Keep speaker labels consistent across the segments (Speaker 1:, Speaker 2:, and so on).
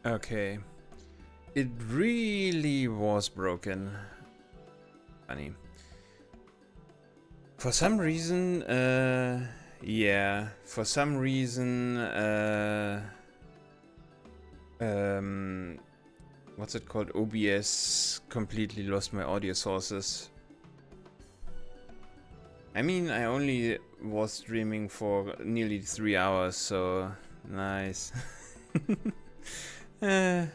Speaker 1: Okay. It really was broken. Funny. For some reason, yeah. For some reason, what's it called? OBS completely lost my audio sources. I mean, I only was streaming for nearly 3 hours, so nice. There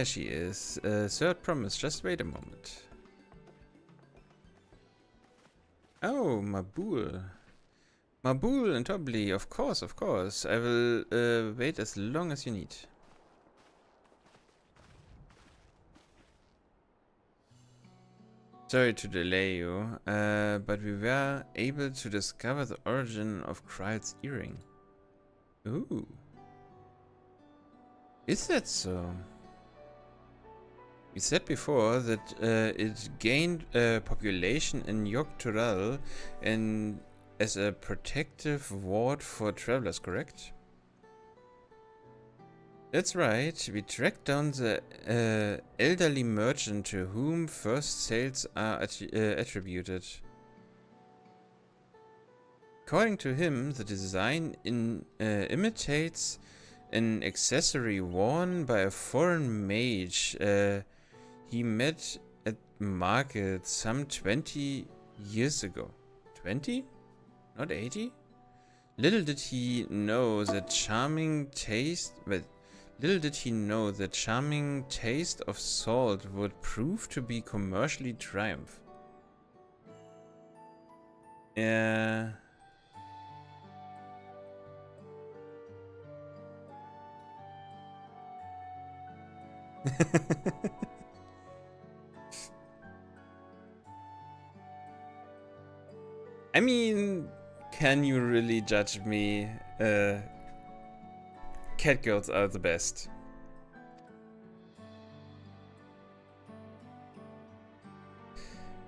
Speaker 1: she is. Third promise, just wait a moment. Oh, Mabul. Mabul and Tobli, of course, of course. I will wait as long as you need. Sorry to delay you, but we were able to discover the origin of Kryle's earring. Ooh. Is that so? We said before that it gained population in Yogg-Toral and as a protective ward for travelers, correct? That's right. We tracked down the elderly merchant to whom first sales are attributed. According to him, the design imitates an accessory worn by a foreign mage he met at market some 20 years ago. 20? Not 80? Little did he know that charming taste of salt would prove to be commercially triumph. Yeah. I mean, can you really judge me? Cat girls are the best.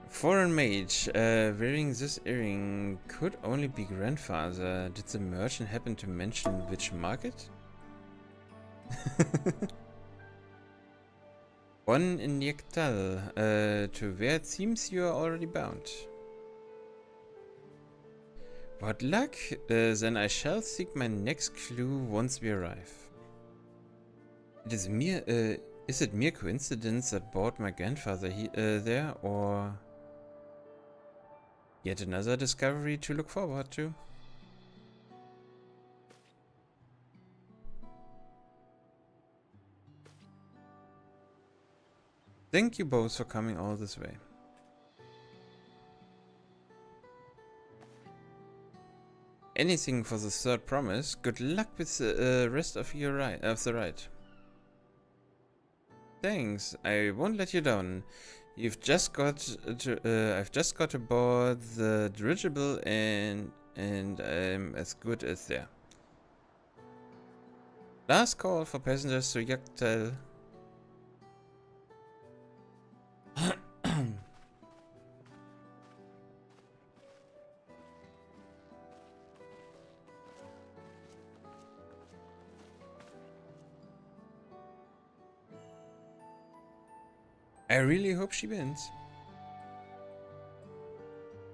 Speaker 1: Foreign mage, wearing this earring could only be grandfather. Did the merchant happen to mention which market? One in Yektal, to where it seems you are already bound. What luck, then I shall seek my next clue once we arrive. Is it mere coincidence that brought my grandfather there, or yet another discovery to look forward to? Thank you both for coming all this way. Anything for the third promise. Good luck with the rest of the ride. Thanks. I won't let you down. I've just got aboard the dirigible and I'm as good as there. Last call for passengers to Yagtel. I really hope she wins.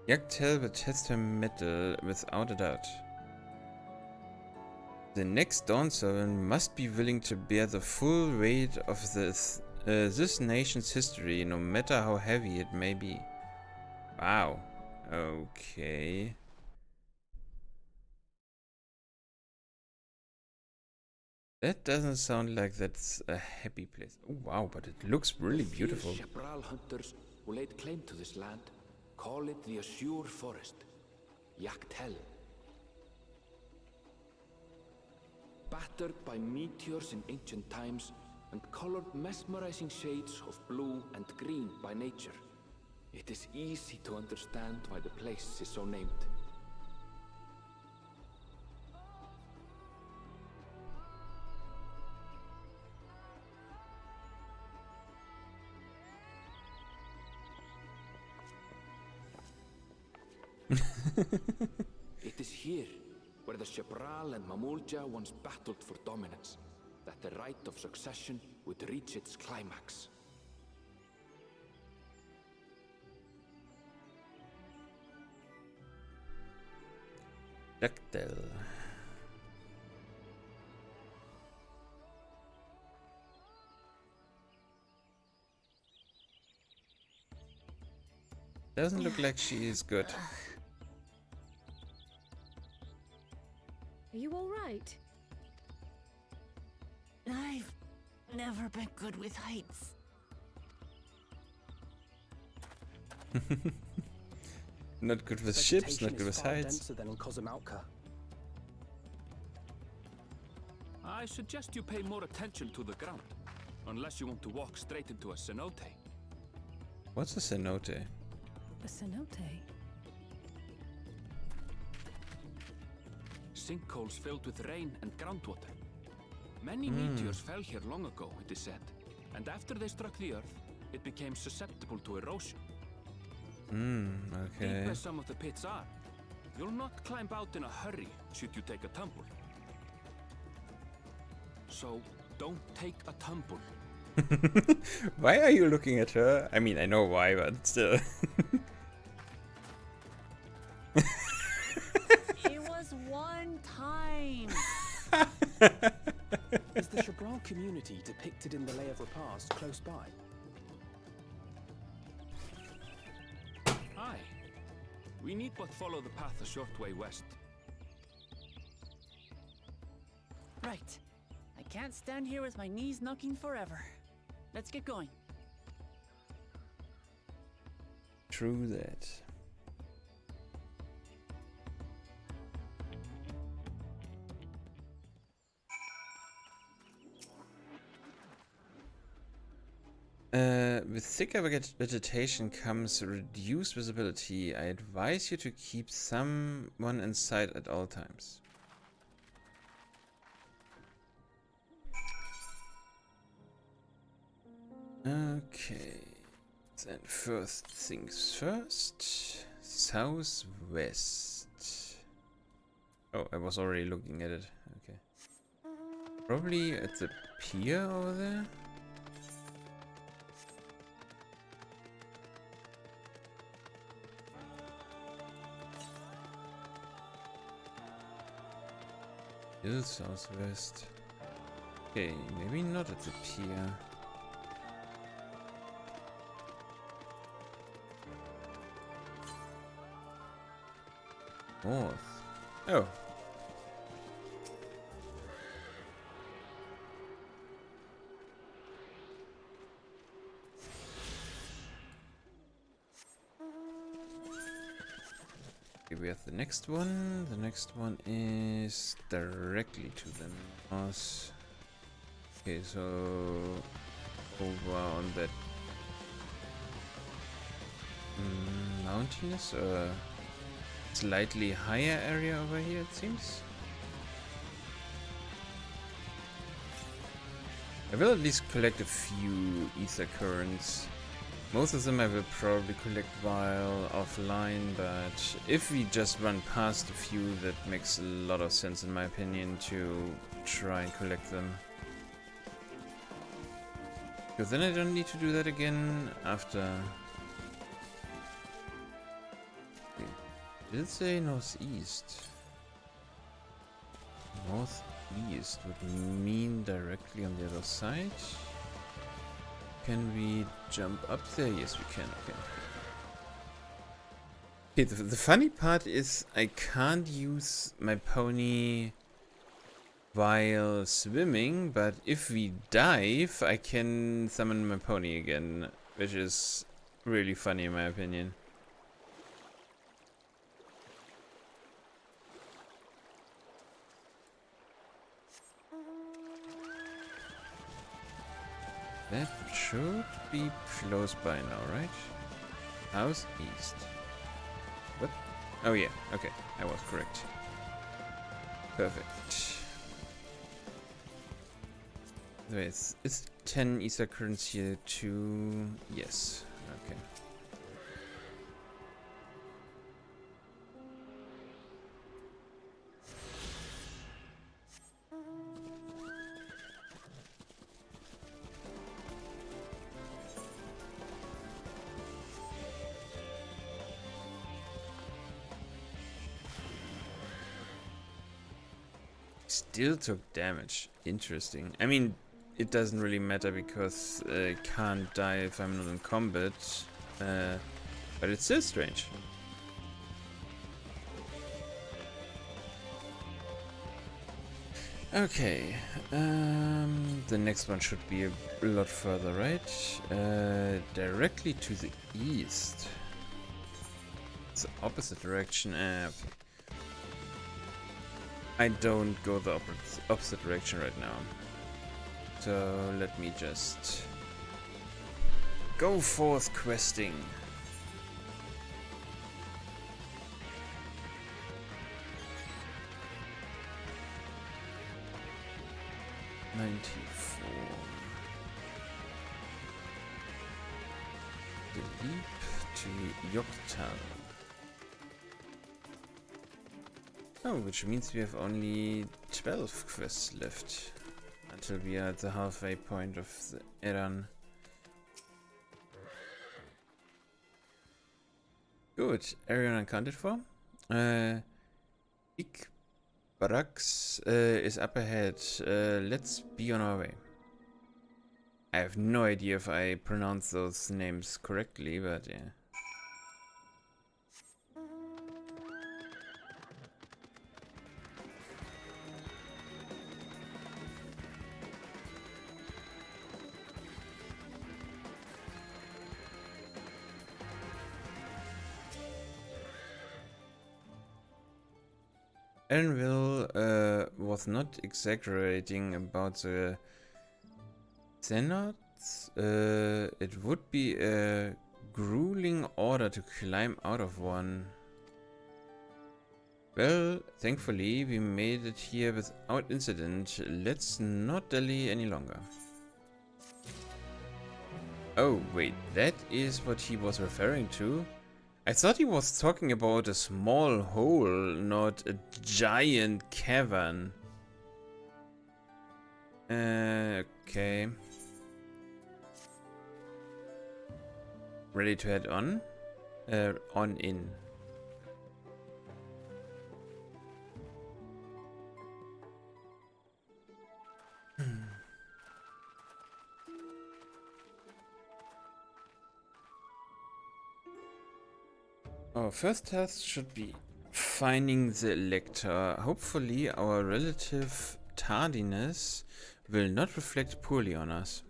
Speaker 1: Yagtel will test her mettle without a doubt. The next Dawntrail must be willing to bear the full weight of this nation's history, no matter how heavy it may be. Wow. Okay. That doesn't sound like that's a happy place. Oh, wow, but it looks really beautiful.
Speaker 2: The Shabral hunters who laid claim to this land call it the Azure Forest, Yagtel. Battered by meteors in ancient times and colored mesmerizing shades of blue and green by nature, it is easy to understand why the place is so named. It is here, where the Shebral and Mamulja once battled for dominance, that the right of succession would reach its climax.
Speaker 1: Ducktail. Doesn't look like she is good.
Speaker 3: Are you all right?
Speaker 4: I've never been good with heights.
Speaker 1: Not good with ships, not good with heights.
Speaker 5: Denser than in Kozumauka.
Speaker 2: I suggest you pay more attention to the ground, unless you want to walk straight into a cenote.
Speaker 1: What's a cenote?
Speaker 3: A cenote?
Speaker 2: Sinkholes filled with rain and groundwater. Many meteors fell here long ago, it is said, and after they struck the earth, it became susceptible to erosion.
Speaker 1: Okay.
Speaker 2: Deep as some of the pits are, you'll not climb out in a hurry should you take a tumble. So, don't take a tumble.
Speaker 1: Why are you looking at her? I mean, I know why, but still.
Speaker 4: It was one time.
Speaker 5: Is the Shebral community depicted in the Lay of Repast close by?
Speaker 2: Aye. We need but follow the path a short way west.
Speaker 4: Right. I can't stand here with my knees knocking forever. Let's get going.
Speaker 1: True that. With thicker vegetation comes reduced visibility. I advise you to keep someone in sight at all times. Okay, then first things first. Southwest. Oh, I was already looking at it. Okay. Probably at the pier over there. Still southwest. Okay, maybe not at the pier. North. Oh. Okay, we have the next one. The next one is directly to the north. Okay, so over on that mountainous or slightly higher area over here, it seems. I will at least collect a few ether currents. Most of them I will probably collect while offline, but if we just run past a few, that makes a lot of sense in my opinion to try and collect them. Because then I don't need to do that again after. Did it say northeast? Northeast would mean directly on the other side. Can we jump up there? Yes, we can. Okay. Okay, the funny part is I can't use my pony while swimming, but if we dive, I can summon my pony again, which is really funny in my opinion. That should be close by now, right? House east. What? Oh yeah, okay, I was correct. Perfect. Wait, it's 10 ether currents here too. Yes, okay. Still took damage. Interesting. I mean, it doesn't really matter because I can't die if I'm not in combat. But it's still strange. Okay. The next one should be a lot further, right? Directly to the east. It's the opposite direction. Okay. I don't go the opposite direction right now. So let me just go forth questing. The leap to Yoktal. Oh, which means we have only 12 quests left until we are at the halfway point of the Eran. Good, area unaccounted for. Barax is up ahead. Let's be on our way. I have no idea if I pronounce those names correctly, but yeah. Erenville was not exaggerating about the Xenots. It would be a grueling order to climb out of one. Well, thankfully we made it here without incident. Let's not delay any longer. Oh wait, that is what he was referring to? I thought he was talking about a small hole, not a giant cavern. Okay. Ready to head on? On in. Our first task should be finding the Elector. Hopefully our relative tardiness will not reflect poorly on us.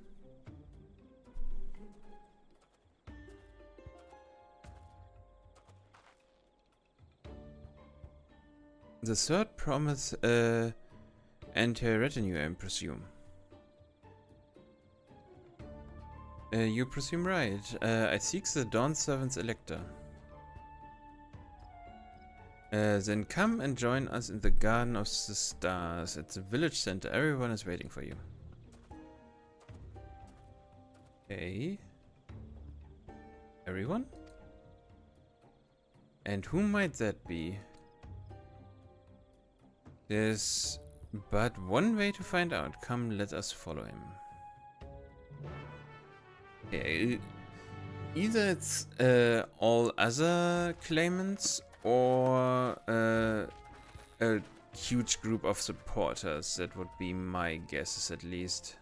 Speaker 1: The third promise and her retinue, I presume. You presume right. I seek the Dawn Servant's Elector. Then come and join us in the Garden of the Stars at the village center. Everyone is waiting for you. Okay. Everyone? And who might that be? There's but one way to find out. Come, let us follow him. Okay. Either it's all other claimants or a huge group of supporters. That would be my guesses, at least.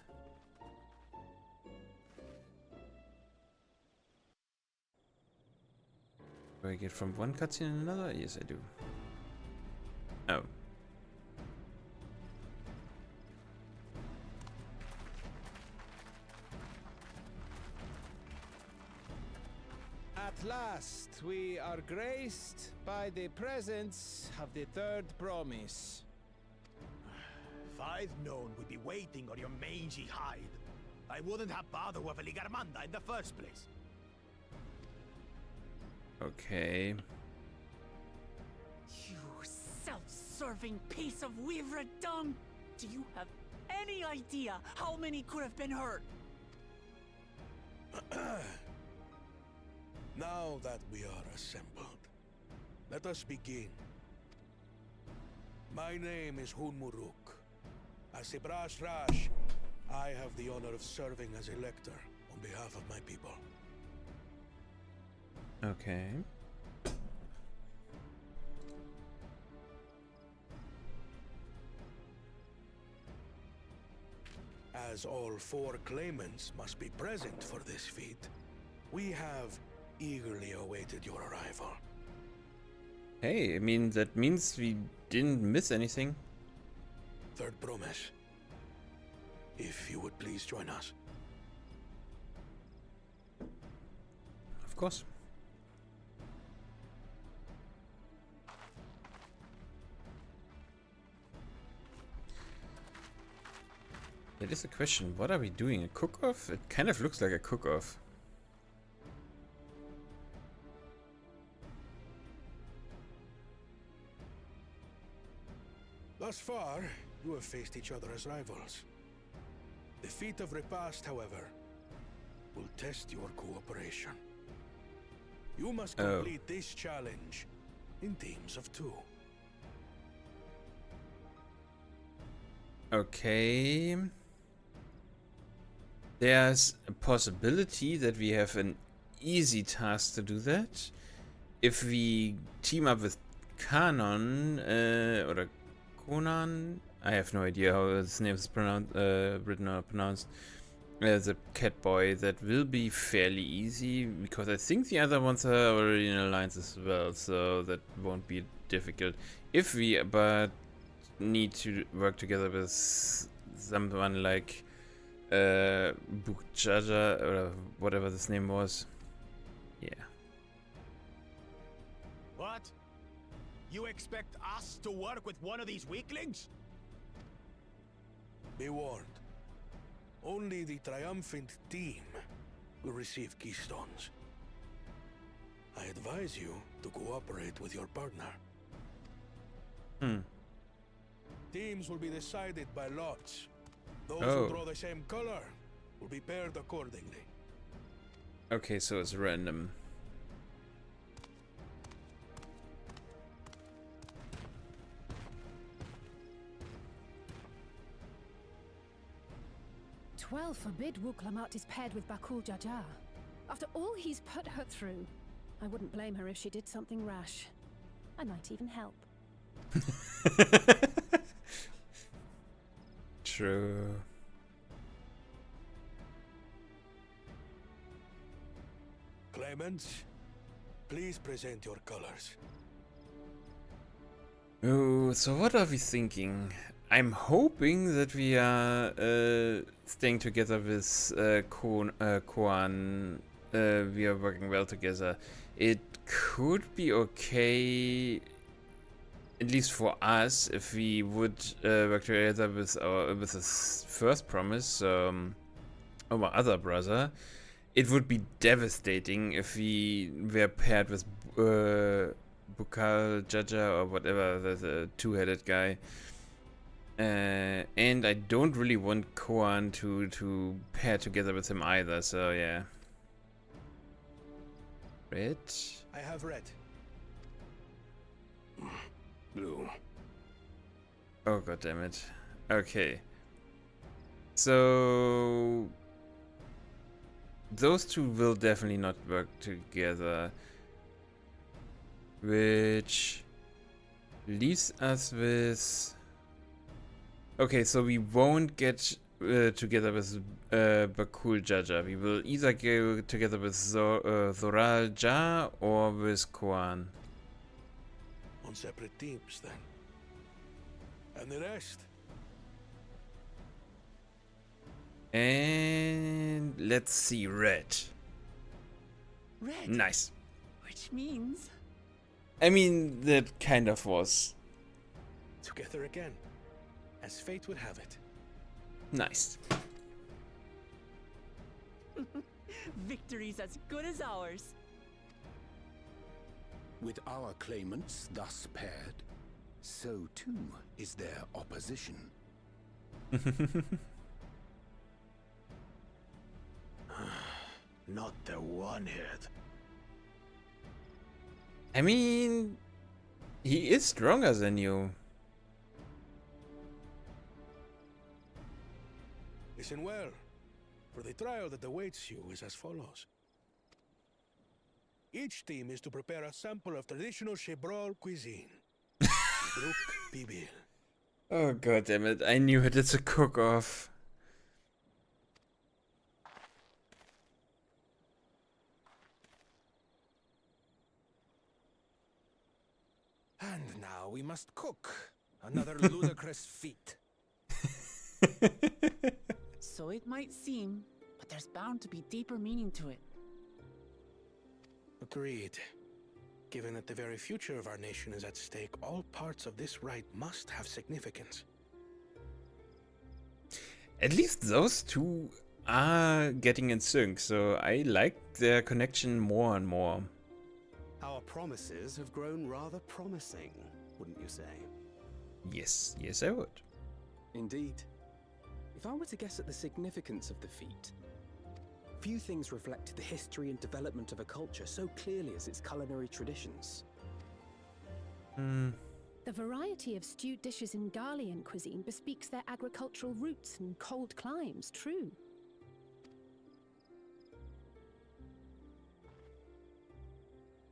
Speaker 1: Do I get from one cutscene to another? Yes, I do. Oh.
Speaker 6: At last, we are graced by the presence of the third promise.
Speaker 7: If I'd known we'd be waiting on your mangy hide, I wouldn't have bothered with a Ligarmanda in the first place.
Speaker 1: Okay.
Speaker 4: You self-serving piece of weaver dung! Do you have any idea how many could have been hurt?
Speaker 8: Now that we are assembled, let us begin. My name is Hunmuruk. As a Brash Rash, I have the honor of serving as Elector on behalf of my people.
Speaker 1: Okay.
Speaker 8: as all 4 claimants must be present for this feat, we have eagerly awaited your arrival.
Speaker 1: Hey, I mean, that means we didn't miss anything.
Speaker 8: Third promise. If you would please join us.
Speaker 1: Of course. It is a question. What are we doing? A cook-off? It kind of looks like a cook-off.
Speaker 8: Thus far, you have faced each other as rivals. The feat of repast, however, will test your cooperation. You must complete this challenge in teams of 2.
Speaker 1: Okay. There's a possibility that we have an easy task to do that. If we team up with Kanon, or Conan, I have no idea how his name is pronounced, written or pronounced, the cat boy, that will be fairly easy, because I think the other ones are already in alliance as well, so that won't be difficult. If we but need to work together with someone like Bukjaja, or whatever this name was, yeah.
Speaker 7: What? You expect us to work with one of these weaklings?
Speaker 8: Be warned. Only the triumphant team will receive keystones. I advise you to cooperate with your partner. Teams will be decided by lots. Those who draw the same color will be paired accordingly.
Speaker 1: Okay, so it's random.
Speaker 3: Well forbid Wuklamat is paired with Bakul Jaja. After all he's put her through, I wouldn't blame her if she did something rash. I might even help.
Speaker 1: True.
Speaker 8: Claimants, please present your colors.
Speaker 1: Oh, so what are we thinking? I'm hoping that we are staying together with Koan. We are working well together. It could be okay, at least for us, if we would work together with his first promise, our other brother. It would be devastating if we were paired with Bukal Jaja or whatever, the two-headed guy. And I don't really want Koan to pair together with him either, so yeah. Red?
Speaker 8: I have red. Blue.
Speaker 1: Oh, god damn it. Okay. So those two will definitely not work together. Which leaves us with... Okay, so we won't get together with Bakul Jaja. We will either go together with Zoral Ja or with Koan.
Speaker 8: On separate teams, then. And the rest?
Speaker 1: And let's see, red.
Speaker 4: Red?
Speaker 1: Nice.
Speaker 4: Which means...
Speaker 1: I mean, that kind of was.
Speaker 8: Together again, as fate would have it.
Speaker 1: Nice.
Speaker 4: Victory's as good as ours.
Speaker 5: With our claimants thus paired, so too is their opposition.
Speaker 7: Not the one-hit.
Speaker 1: I mean, he is stronger than you.
Speaker 8: Listen well, for the trial that awaits you is as follows. Each team is to prepare a sample of traditional Shebrol cuisine. Brook Bibil.
Speaker 1: Oh god damn it, I knew it, it's a cook-off.
Speaker 8: And now we must cook. Another ludicrous feat.
Speaker 4: So it might seem, but there's bound to be deeper meaning to it.
Speaker 8: Agreed. Given that the very future of our nation is at stake, all parts of this rite must have significance.
Speaker 1: At least those two are getting in sync, so I like their connection more and more.
Speaker 9: Our promises have grown rather promising, wouldn't you say?
Speaker 1: Yes, yes I would.
Speaker 10: Indeed. If I were to guess at the significance of the feat, few things reflect the history and development of a culture so clearly as its culinary traditions.
Speaker 3: The variety of stewed dishes in Garlean cuisine bespeaks their agricultural roots and cold climes, true.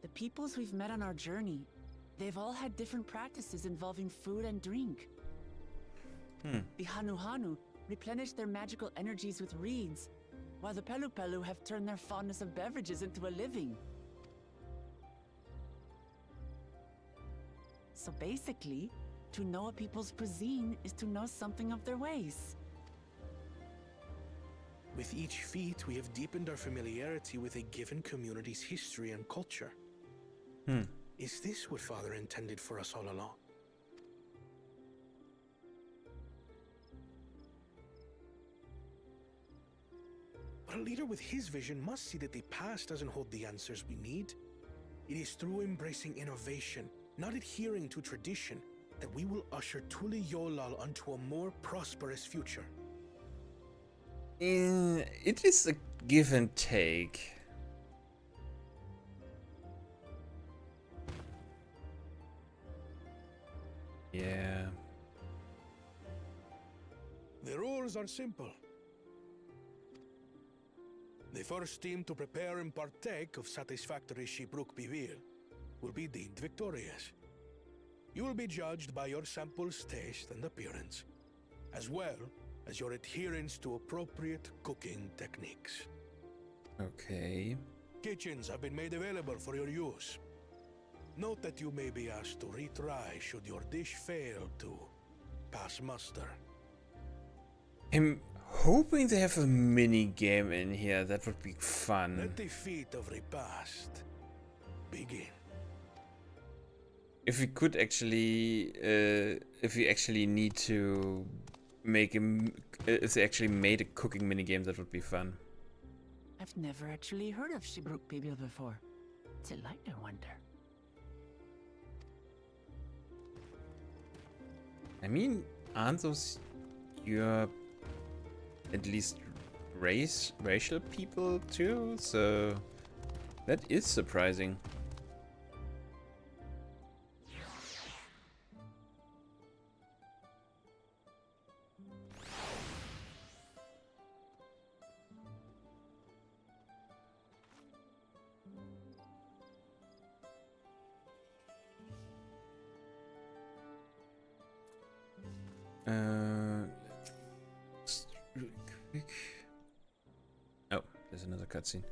Speaker 4: The peoples we've met on our journey, they've all had different practices involving food and drink. The Hanu replenished their magical energies with reeds, while the Pelu have turned their fondness of beverages into a living. So basically, to know a people's cuisine is to know something of their ways.
Speaker 8: With each feat, we have deepened our familiarity with a given community's history and culture. Is this what Father intended for us all along? But a leader with his vision must see that the past doesn't hold the answers we need. It is through embracing innovation, not adhering to tradition, that we will usher Tuli Yolal onto a more prosperous future.
Speaker 1: It is a give and take. Yeah.
Speaker 8: The rules are simple. The first team to prepare and partake of satisfactory Shibruk Bivir will be deemed victorious. You will be judged by your sample's taste and appearance, as well as your adherence to appropriate cooking techniques.
Speaker 1: Okay.
Speaker 8: Kitchens have been made available for your use. Note that you may be asked to retry should your dish fail to pass muster.
Speaker 1: I'm hoping they have a mini game in here. That would be fun.
Speaker 8: Let the feat of repast begin.
Speaker 1: If we could actually, if we actually need to make if they actually made a cooking mini game, that would be fun.
Speaker 4: I've never actually heard of Shibruk Bibil before. What's it like, I wonder?
Speaker 1: I mean, aren't those your at least racial people too? So that is surprising. Real quick. Oh, there's another cutscene.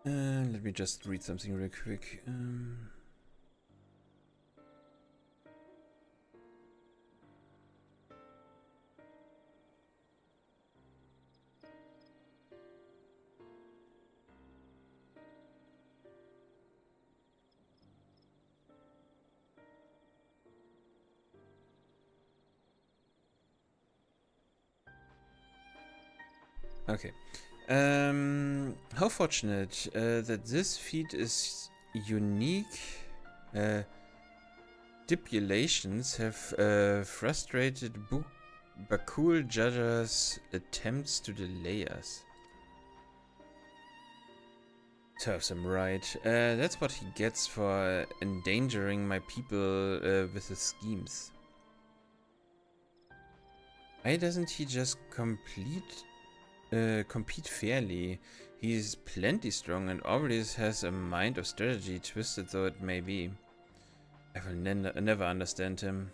Speaker 1: Let me just read something real quick. Okay. How fortunate that this feat is unique. Stipulations have frustrated Bakul Jaja's attempts to delay us. Serves him right. That's what he gets for endangering my people with his schemes. Why doesn't he just compete fairly? He's plenty strong and always has a mind of strategy, twisted though it may be. I will never understand him.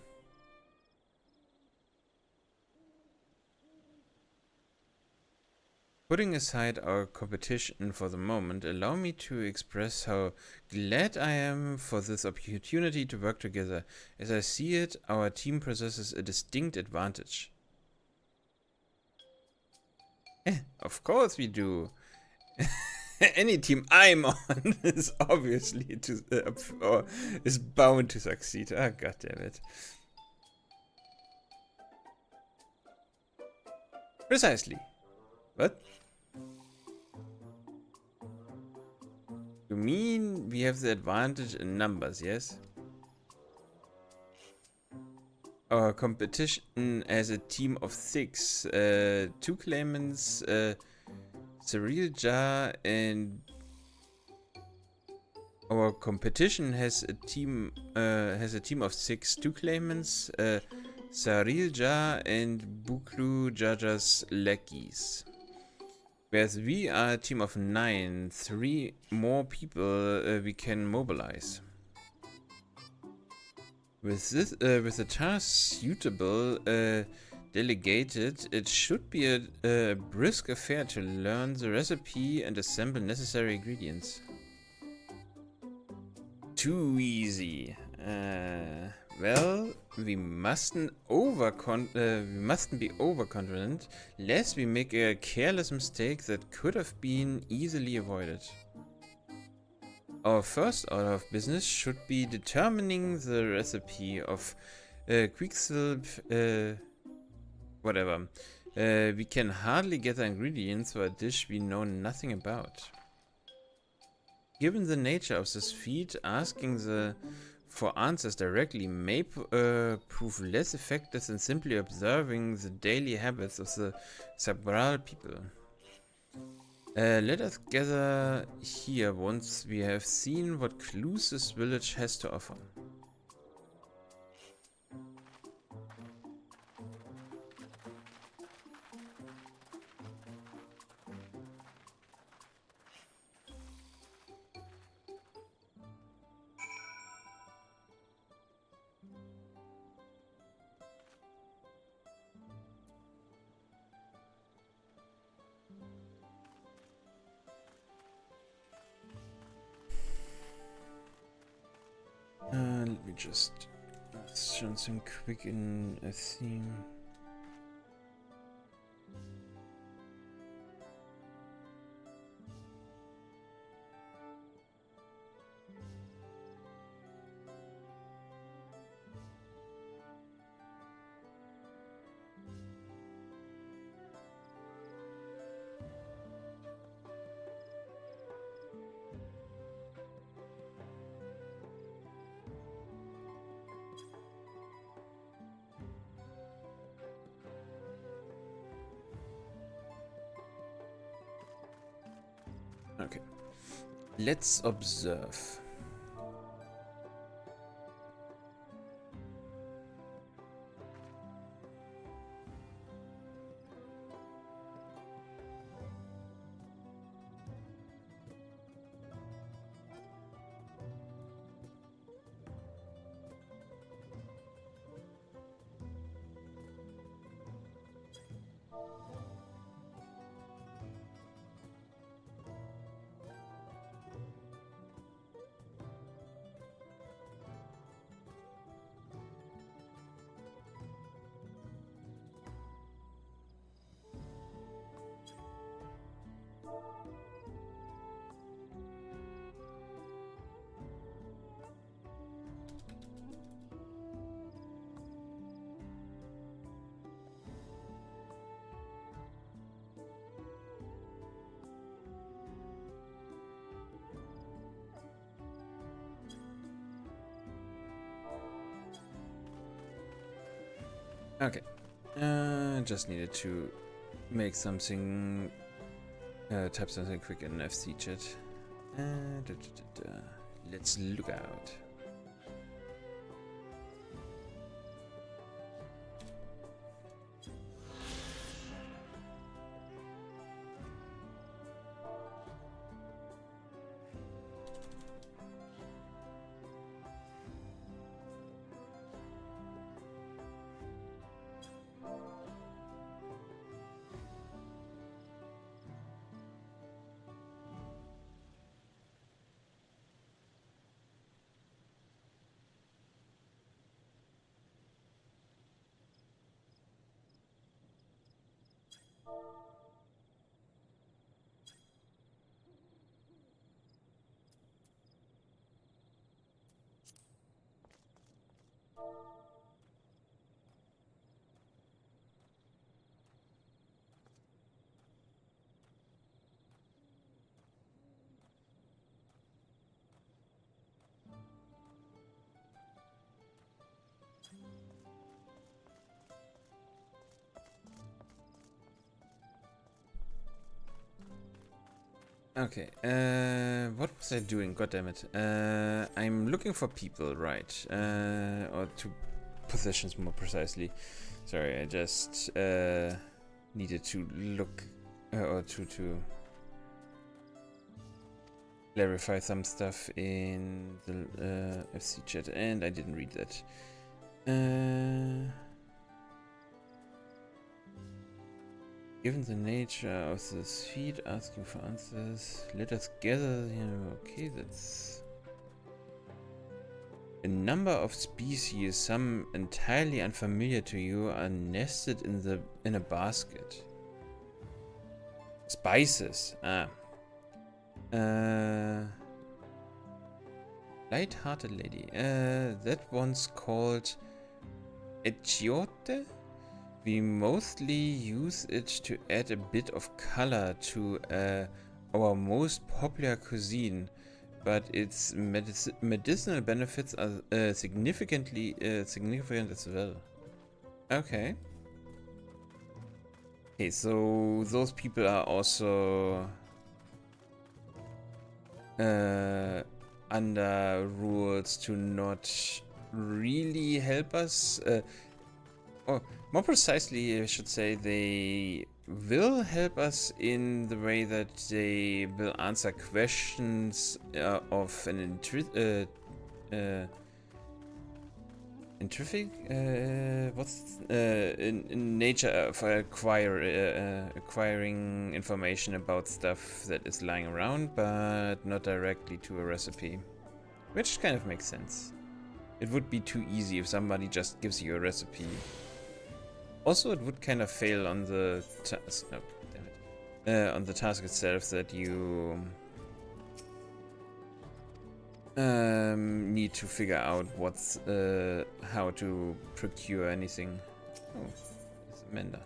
Speaker 1: Putting aside our competition for the moment, allow me to express how glad I am for this opportunity to work together. As I see it, our team possesses a distinct advantage. Of course we do. Any team I'm on is obviously or is bound to succeed. Ah, god damn it. Precisely. What? You mean we have the advantage in numbers, yes? Our competition as a team of 6, 2 claimants, Surreal Jar, and our competition has a team of 6, 2 claimants, Surreal Jar and Buklu Jaja's lackeys. Whereas we are a team of 9, 3 more people we can mobilize. With the task suitable delegated, it should be a brisk affair to learn the recipe and assemble necessary ingredients. Too easy. Well, we mustn't be overconfident, lest we make a careless mistake that could have been easily avoided. Our first order of business should be determining the recipe of quicksilver, whatever. We can hardly gather ingredients for a dish we know nothing about. Given the nature of this feat, asking for answers directly may prove less effective than simply observing the daily habits of the Sabral people. Let us gather here once we have seen what clues this village has to offer. Let me just show some quick in a theme. Okay, let's observe. Okay, just needed to make something, type something quick in FC chat. Let's look out. Okay, what was I doing? God damn it. I'm looking for people, right? Or two positions more precisely. Sorry, I just needed to look or to clarify some stuff in the FC chat, and I didn't read that. Given the nature of this feed, asking for answers, let us gather. Okay, that's a number of species, some entirely unfamiliar to you, are nested in a basket. Spices. Light-hearted lady. That one's called Echiote. We mostly use it to add a bit of color to our most popular cuisine, but its medicinal benefits are significant as well. Okay. Okay, so those people are also under rules to not really help us. Or more precisely, I should say, they will help us in the way that they will answer questions of an in nature of acquiring information about stuff that is lying around, but not directly to a recipe, which kind of makes sense. It would be too easy if somebody just gives you a recipe. Also, it would kind of fail on the task. No, damn it. On the task itself, that you need to figure out what's how to procure anything. Oh, it's a mender.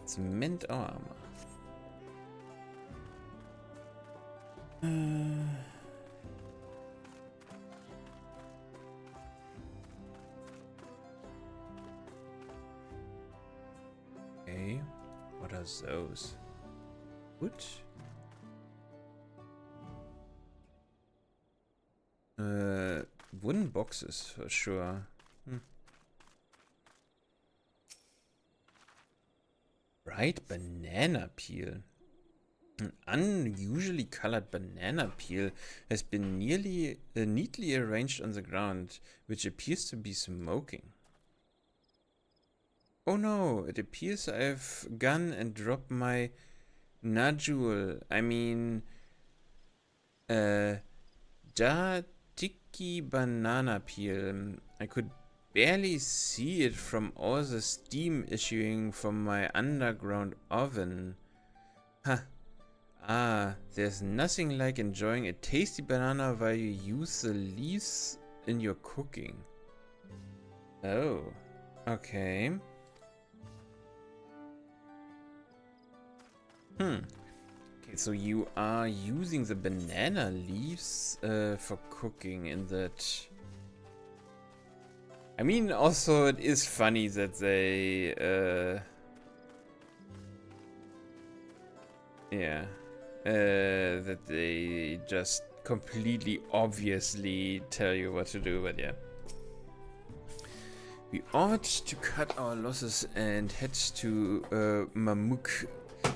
Speaker 1: It's mend armor. Okay, what are those? Wood? Wooden boxes for sure. Bright banana peel. An unusually colored banana peel has been neatly arranged on the ground, which appears to be smoking. Oh no, it appears I've gone and dropped my Najul. I mean, Tiki banana peel. I could barely see it from all the steam issuing from my underground oven. Huh. There's nothing like enjoying a tasty banana while you use the leaves in your cooking. Oh, okay. Okay, so you are using the banana leaves for cooking in that. I mean, also it is funny that they that they just completely obviously tell you what to do, but yeah. We ought to cut our losses and head to Mamuk.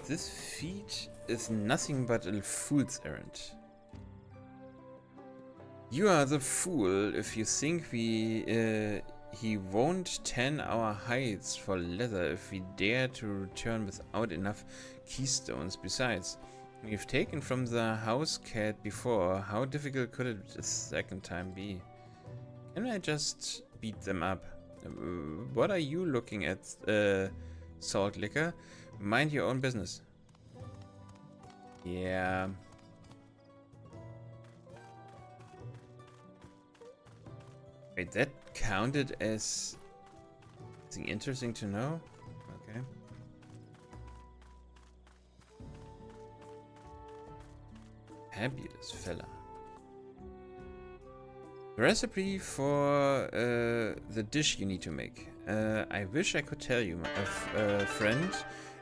Speaker 1: This feat is nothing but a fool's errand. You are the fool if you think he won't tan our hides for leather if we dare to return without enough keystones. Besides, we've taken from the house cat before. How difficult could it the second time be? Can I just beat them up? What are you looking at, Salt Liquor? Mind your own business. Yeah. Wait, that counted as something interesting to know? Okay. Fabulous fella. The recipe for the dish you need to make. I wish I could tell you, my friend.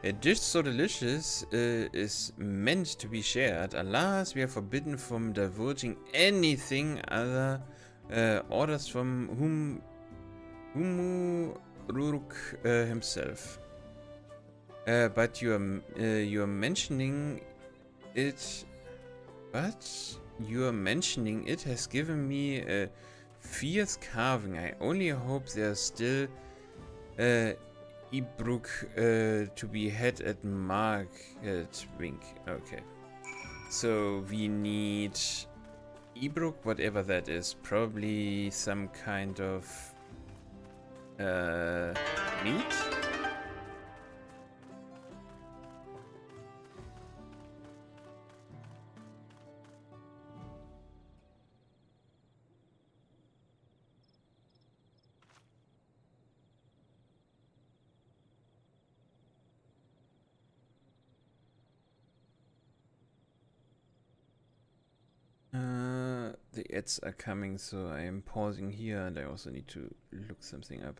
Speaker 1: A dish so delicious is meant to be shared. Alas, we are forbidden from divulging anything other orders from Humuruk himself. But you're mentioning it. But your mentioning it has given me a fierce carving. I only hope there's still Ibruk to be had at Market Wink. Okay. So we need Ibruk, whatever that is. Probably some kind of meat? The ads are coming, so I am pausing here, and I also need to look something up.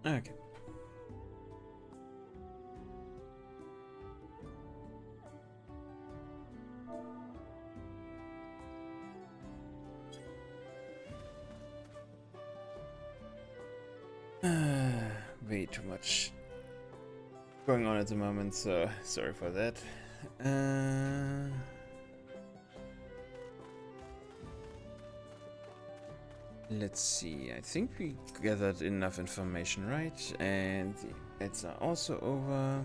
Speaker 1: Okay. Way too much going on at the moment, so sorry for that. Let's see, I think we gathered enough information, right? And the ads are also over.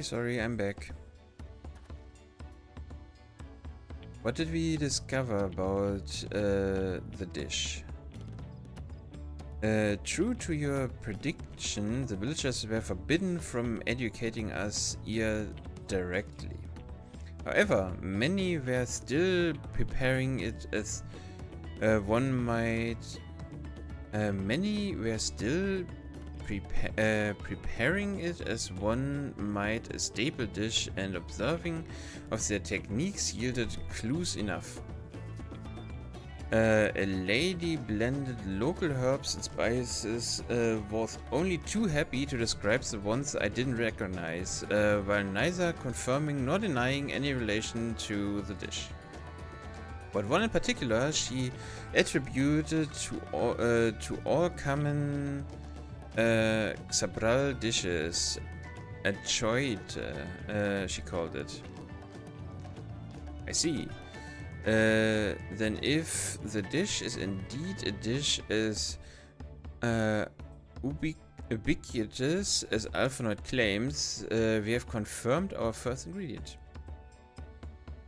Speaker 1: Sorry, I'm back. What did we discover about the dish? True to your prediction, the villagers were forbidden from educating us here directly. However, many were still preparing it as Many were still preparing it as one might a staple dish, and observing of their techniques yielded clues enough. A lady blended local herbs and spices, was only too happy to describe the ones I didn't recognize, while neither confirming nor denying any relation to the dish. But one in particular she attributed to all common Xabral dishes, a choite, she called it. I see. Then if the dish is indeed a dish as ubiquitous as Alphanoid claims, we have confirmed our first ingredient.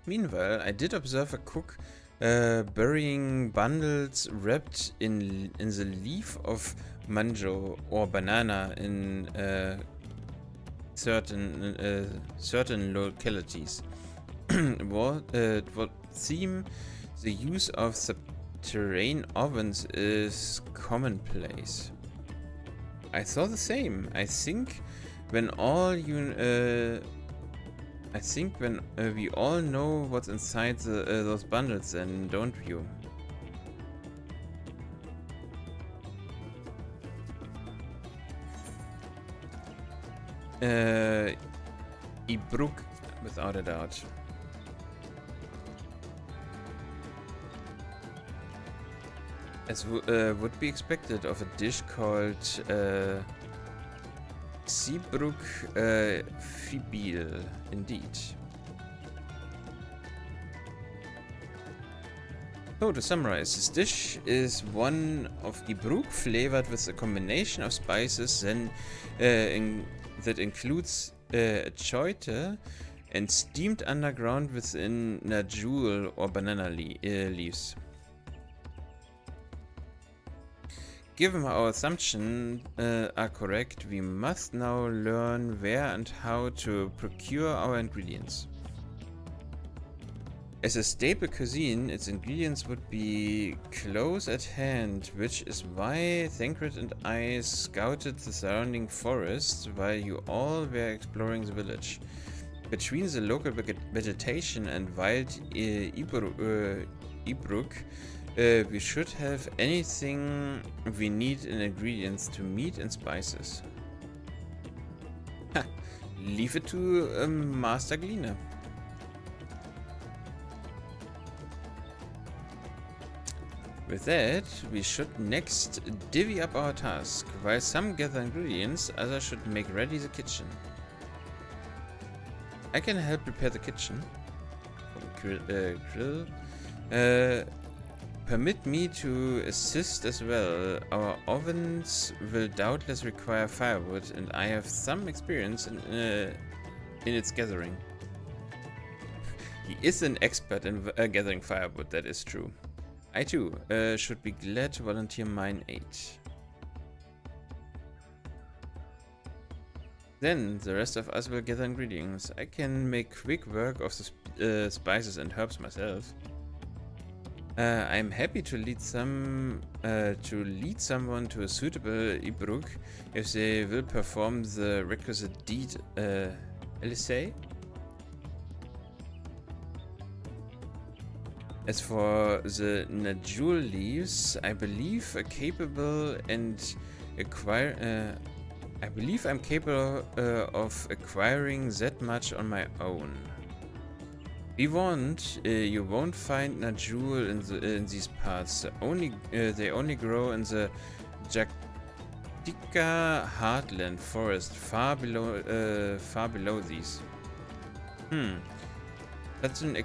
Speaker 1: Meanwhile, I did observe a cook burying bundles wrapped in the leaf of mango or banana in certain localities. It would seem the use of subterranean ovens is commonplace. I saw the same. I think when we all know what's inside those bundles, then don't you? Ibruk, without a doubt. As would be expected of a dish called Sibruk Fibil, indeed. So, to summarize, this dish is one of Ibruk flavored with a combination of spices that includes choite and steamed underground within najul or banana leaves. Given our assumptions are correct, we must now learn where and how to procure our ingredients. As a staple cuisine, its ingredients would be close at hand, which is why Thancred and I scouted the surrounding forests while you all were exploring the village. Between the local vegetation and wild Ibruk, we should have anything we need in ingredients to meat and spices. Ha! Leave it to Master Gleaner. With that, we should next divvy up our task. While some gather ingredients, others should make ready the kitchen. I can help prepare the kitchen. Grill. Permit me to assist as well. Our ovens will doubtless require firewood, and I have some experience in its gathering. He is an expert in gathering firewood, that is true. I too should be glad to volunteer mine aid. Then the rest of us will gather ingredients. I can make quick work of the spices and herbs myself. I'm happy to lead someone to a suitable Ibruk if they will perform the requisite deed. Elise? As for the Najul leaves, I believe I'm capable of acquiring that much on my own. You won't find Najul in these parts. They only grow in the Jaktika heartland forest, far below these. That's an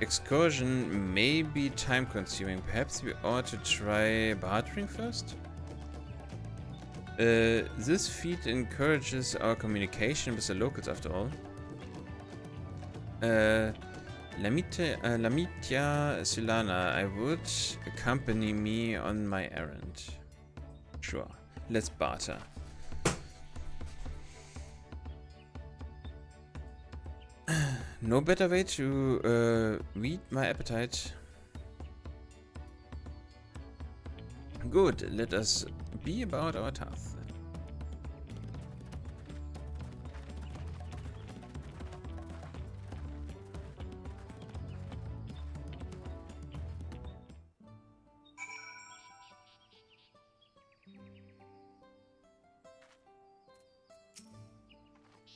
Speaker 1: excursion may be time-consuming. Perhaps we ought to try bartering first? This feat encourages our communication with the locals, after all. Lamitia Silana, I would accompany me on my errand. Sure, let's barter. No better way to meet my appetite. Good, let us be about our task.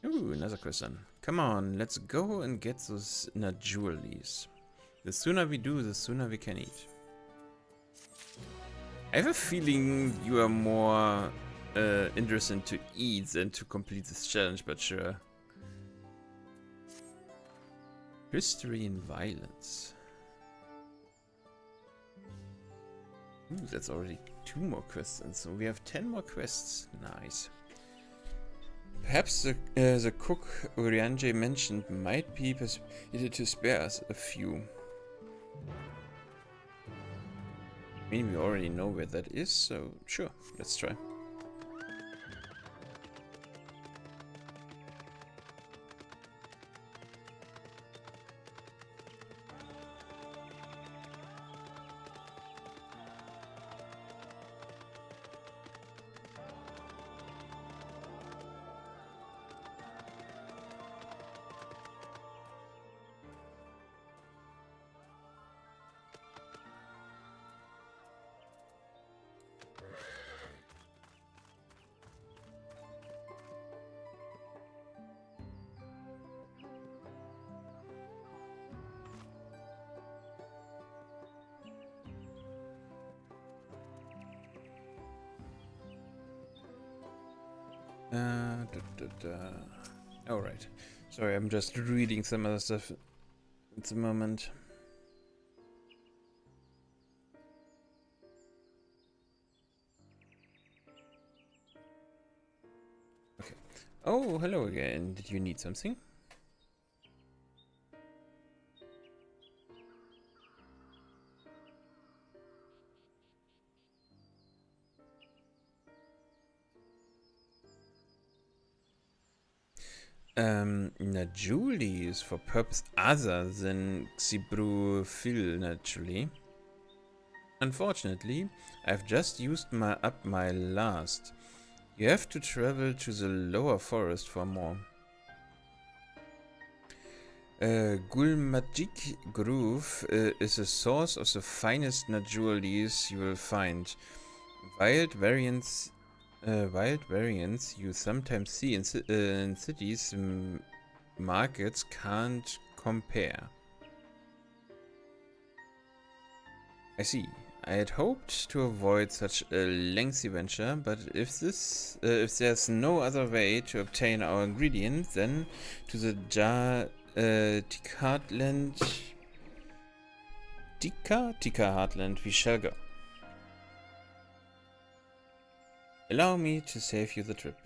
Speaker 1: Ooh, another question. Come on, let's go and get those jewelries. The sooner we do, the sooner we can eat. I have a feeling you are more interested to eat than to complete this challenge, but sure. History and violence. Ooh, that's already 2 more questions, so we have 10 more quests. Nice. Perhaps the cook Urianje mentioned might be persuaded to spare us a few. I mean, we already know where that is, so sure, let's try. Alright. Sorry, I'm just reading some other stuff at the moment. Okay. Oh, hello again. Did you need something? Najuli is for purpose other than Xibru Phil, naturally. Unfortunately, I've just used up my last. You have to travel to the lower forest for more. Gulmajik Grove is a source of the finest Najulis you will find. Wild variants you sometimes see in cities markets can't compare. I see. I had hoped to avoid such a lengthy venture, but if there's no other way to obtain our ingredients, then to the Tika Heartland we shall go. Allow me to save you the trip.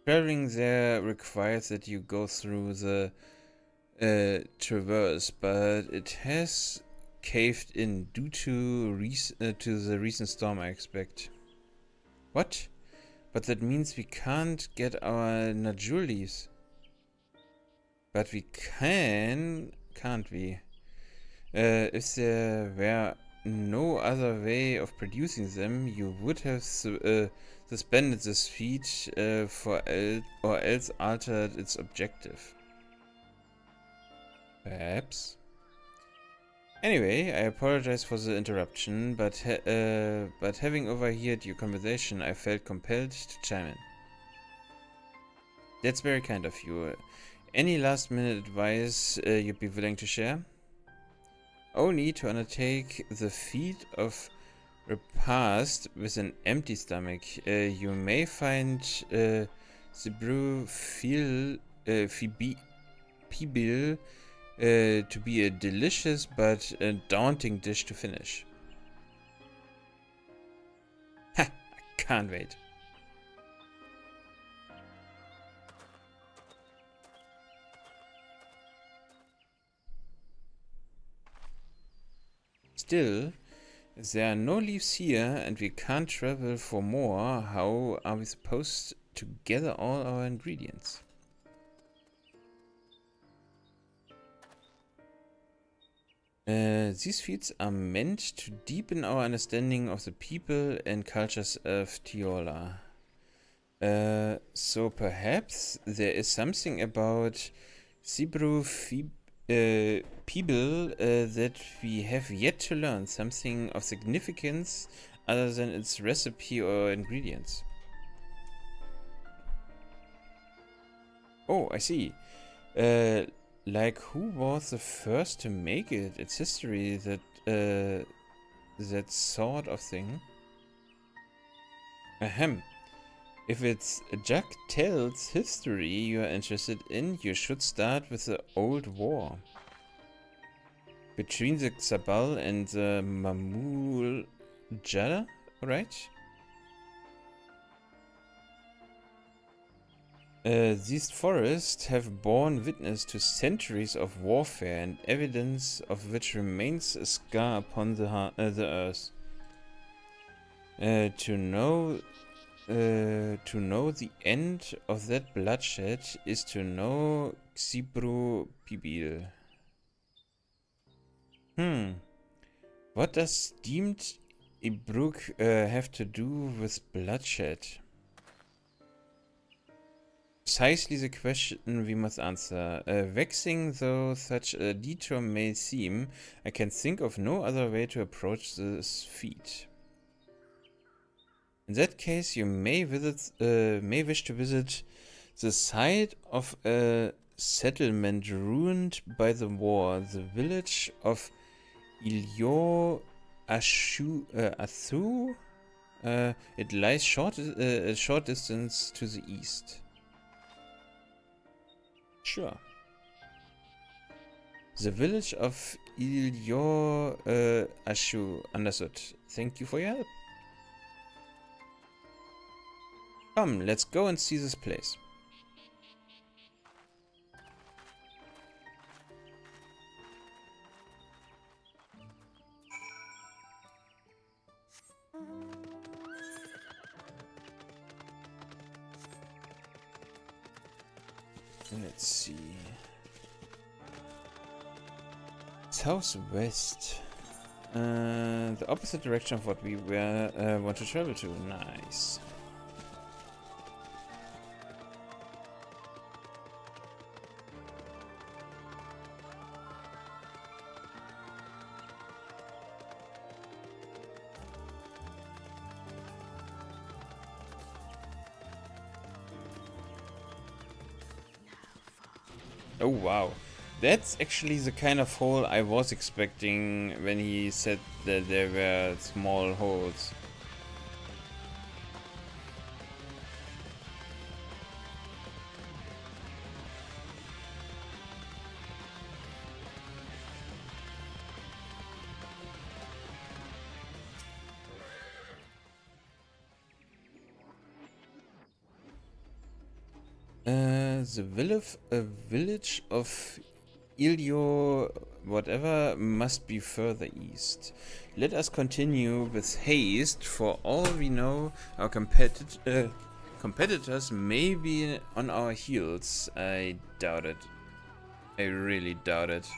Speaker 1: Traveling there requires that you go through the traverse, but it has caved in due to the recent storm, I expect. What? But that means we can't get our Najulis. But we can, can't we? If there were no other way of producing them, you would have suspended this feat or else altered its objective. Perhaps. Anyway, I apologize for the interruption, but having overheard your conversation, I felt compelled to chime in. That's very kind of you. Any last-minute advice you'd be willing to share? Only to undertake the feat of repast with an empty stomach. You may find Zibru Fibil to be a delicious but a daunting dish to finish. Ha! I can't wait. Still, there are no leaves here and we can't travel for more. How are we supposed to gather all our ingredients? These feats are meant to deepen our understanding of the people and cultures of Tiola. So perhaps there is something about Sibru people that we have yet to learn, something of significance other than its recipe or ingredients. Oh, I see. Like who was the first to make it? It's history, that sort of thing. Ahem. If it's Jack Tell's history you are interested in, you should start with the Old War. Between the Xabal and the Mamul Jada, right? These forests have borne witness to centuries of warfare, and evidence of which remains a scar upon the earth. To know the end of that bloodshed is to know Xibru Pibil. What does steamed Ibruk have to do with bloodshed? Precisely the question we must answer. Vexing though such a detour may seem, I can think of no other way to approach this feat. In that case, you may wish to visit the site of a settlement ruined by the war, the village of Ilyo Athu. It lies a short distance to the east. Sure. The village of Ilyo Ashu. Understood. Thank you for your help. Come, let's go and see this place. Let's see. Southwest. The opposite direction of what we want to travel to. Nice. Oh wow, that's actually the kind of hole I was expecting when he said that there were small holes. The village of Ilyo whatever must be further east. Let us continue with haste. For all we know, our competitors may be on our heels. I doubt it. I really doubt it.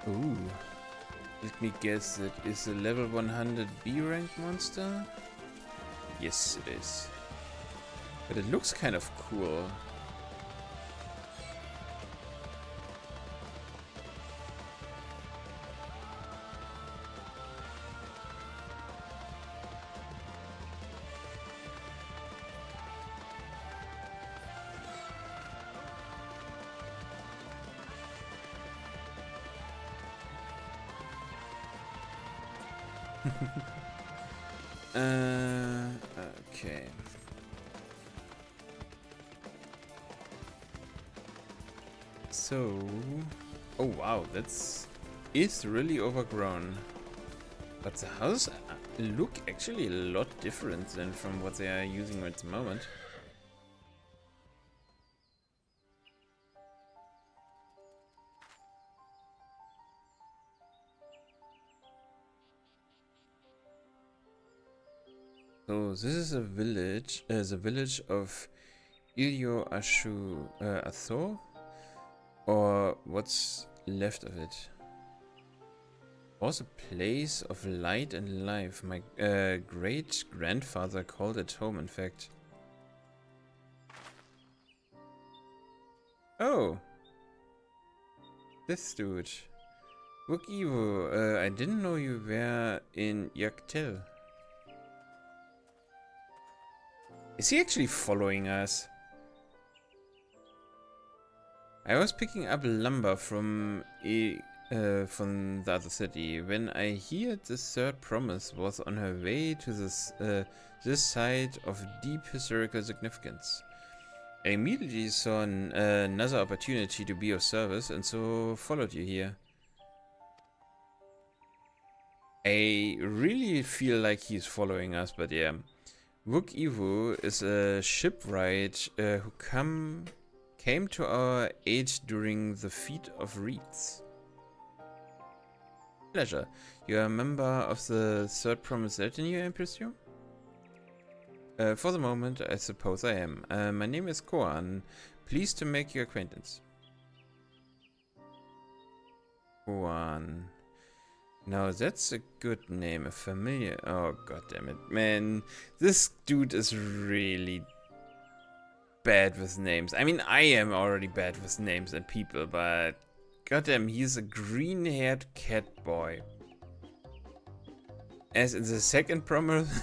Speaker 1: Ooh. Let me guess, that is a level 100 B rank monster? Yes, it is. But it looks kind of cool. Okay. So, oh wow, is really overgrown. But the houses look actually a lot different than from what they are using at the moment. So this is a village, the village of Ilyo Atho, or what's left of it. Was a place of light and life. My great-grandfather called it home, in fact. Oh! This dude. Look, Ivo, I didn't know you were in Yaktel. Is he actually following us? I was picking up lumber from the other city when I heard the third promise was on her way to this site of deep historical significance. I immediately saw another opportunity to be of service, and so followed you here. I really feel like he's following us, but yeah. Wook Ivo is a shipwright who came to our aid during the Feat of Reeds. Pleasure. You are a member of the Third Promise Retinue, I presume? For the moment, I suppose I am. My name is Koan. Pleased to make your acquaintance. Koan. Now that's a good name, a familiar... Oh, goddammit. Man, this dude is really bad with names. I mean, I am already bad with names and people, but... Goddamn, he's a green-haired cat boy. As in the second promise...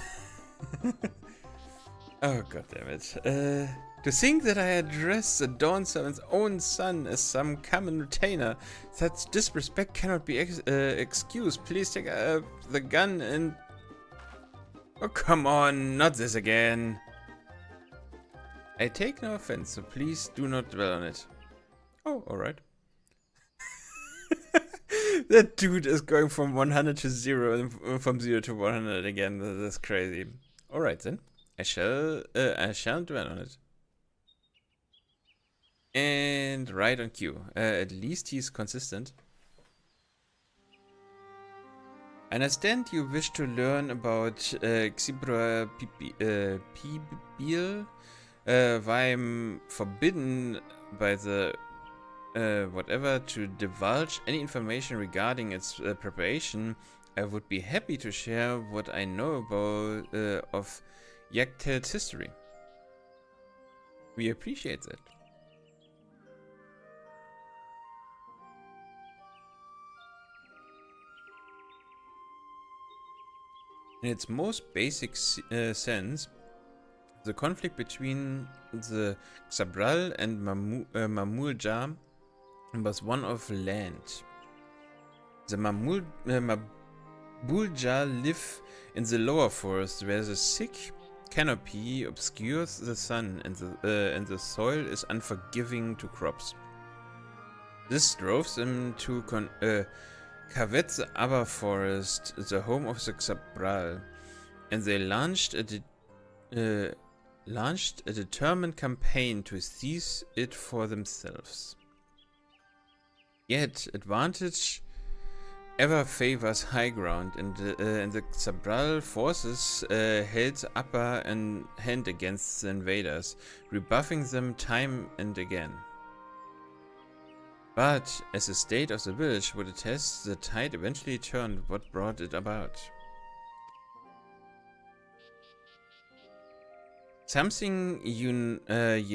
Speaker 1: Oh, goddammit. To think that I address the Dawn Servant's own son as some common retainer, such disrespect cannot be excused. Please take the gun and... Oh, come on, not this again. I take no offense, so please do not dwell on it. Oh, alright. That dude is going from 100 to 0 and from 0 to 100 again. That's crazy. Alright then. I shall dwell on it. And right on cue. At least he's consistent. I understand you wish to learn about Xibra Pibil. Why I'm forbidden by the whatever to divulge any information regarding its preparation. I would be happy to share what I know about of Yaktel's history. We appreciate that. In its most basic sense, the conflict between the Xabral and Mamulja was one of land. The Mamulja live in the lower forest, where the thick canopy obscures the sun and the soil is unforgiving to crops. This drove them to Kavet, the Abba Forest, the home of the Xabral, and they launched a determined campaign to seize it for themselves. Yet, advantage ever favors high ground, and the Xabral forces held the upper hand against the invaders, rebuffing them time and again. But, as the state of the village would attest, the tide eventually turned what brought it about. Something you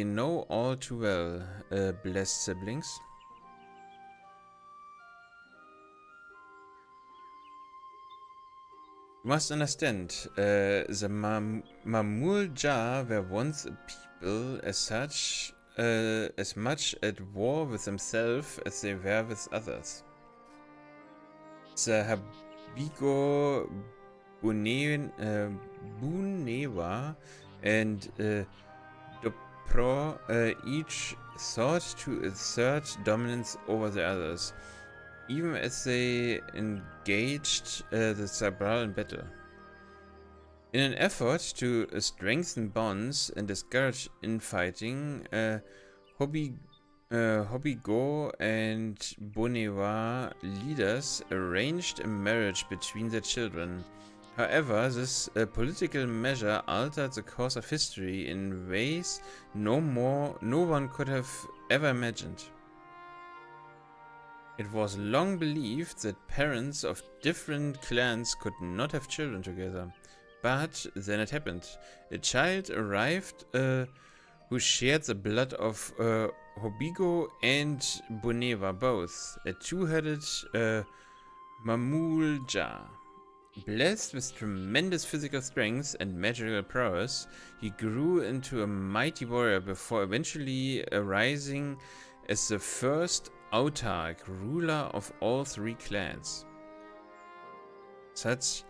Speaker 1: know all too well, blessed siblings. You must understand, the Mamulja were once a people as such, as much at war with themselves as they were with others. The Habigo Bunewa and Dopro each sought to assert dominance over the others, even as they engaged the Xabral in battle. In an effort to strengthen bonds and discourage infighting, Hobigo and Bonewa leaders arranged a marriage between their children. However, this political measure altered the course of history in ways no one could have ever imagined. It was long believed that parents of different clans could not have children together. But then it happened. A child arrived who shared the blood of Hobigo and Buneva both, a two-headed Mamulja. Blessed with tremendous physical strength and magical prowess, he grew into a mighty warrior before eventually arising as the first autarch ruler of all three clans. Such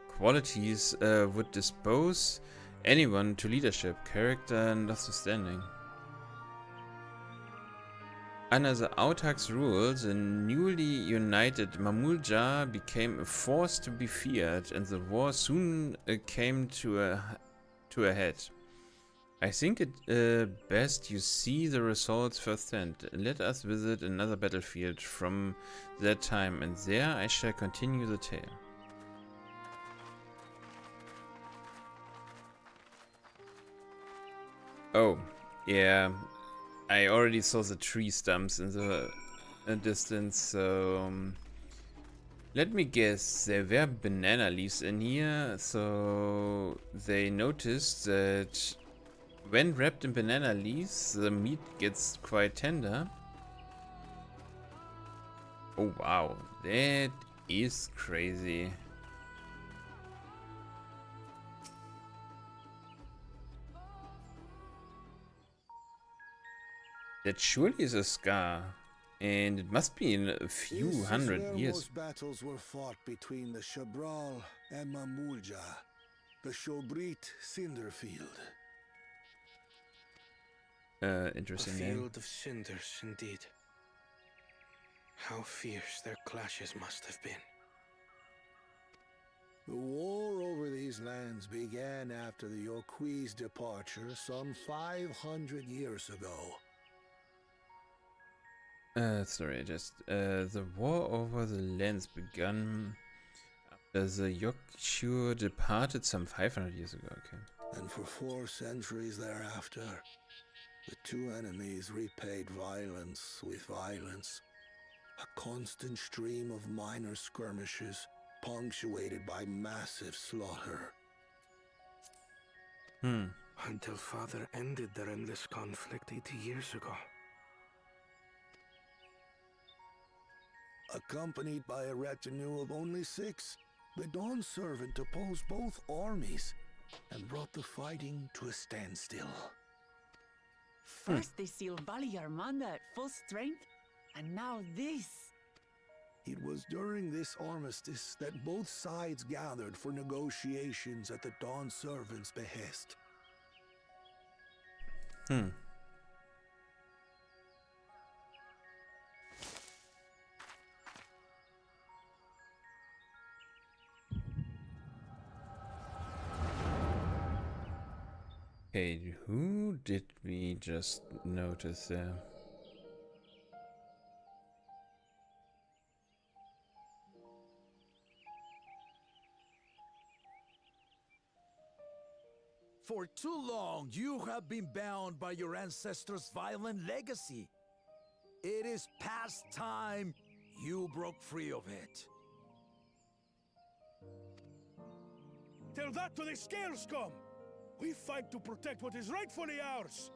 Speaker 1: qualities would dispose anyone to leadership, character notwithstanding. Under the autarch's rule, the newly united Mamulja became a force to be feared, and the war soon came to a head. I think it best you see the results firsthand. Let us visit another battlefield from that time, and there I shall continue the tale. Oh, yeah, I already saw the tree stumps in the distance, so let me guess, there were banana leaves in here, so they noticed that when wrapped in banana leaves, the meat gets quite tender. Oh wow, that is crazy. That surely is a scar, and it must be in a few hundred years.
Speaker 8: Most battles were fought between the Shabral and Mamulja, the Shobrit Cinderfield.
Speaker 1: Interesting
Speaker 10: A
Speaker 1: name.
Speaker 10: field of cinders, indeed. How fierce their clashes must have been.
Speaker 8: The war over these lands began after the Yokui's departure some 500 years ago.
Speaker 1: Sorry, the war over the lands began after the Yokushu departed some 500 years ago, okay.
Speaker 8: And for 4 centuries thereafter, the two enemies repaid violence with violence. A constant stream of minor skirmishes, punctuated by massive slaughter.
Speaker 10: Until Father ended their endless conflict 80 years ago.
Speaker 8: Accompanied by a retinue of only 6, the Dawn Servant opposed both armies and brought the fighting to a standstill.
Speaker 4: First they sealed Valley Armanda at full strength, and now this.
Speaker 8: It was during this armistice that both sides gathered for negotiations at the Dawn Servant's behest.
Speaker 1: Okay, who did we just notice there?
Speaker 7: For too long, you have been bound by your ancestors' violent legacy. It is past time you broke free of it.
Speaker 8: Tell that to the Scale Scum! We fight to protect what is rightfully ours.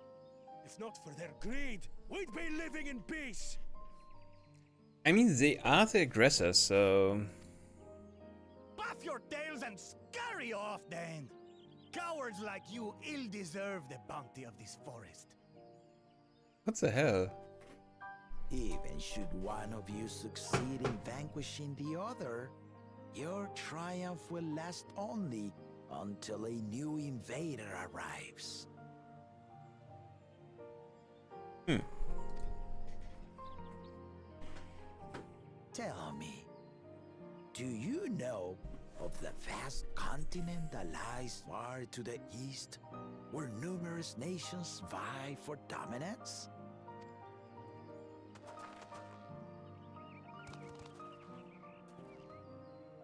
Speaker 8: If not for their greed, we'd be living in peace.
Speaker 1: I mean, they are the aggressors, so...
Speaker 7: Buff your tails and scurry off, then! Cowards like you ill deserve the bounty of this forest.
Speaker 1: What the hell?
Speaker 11: Even should one of you succeed in vanquishing the other, your triumph will last only until a new invader arrives. Tell me, do you know of the vast continent that lies far to the east, where numerous nations vie for dominance?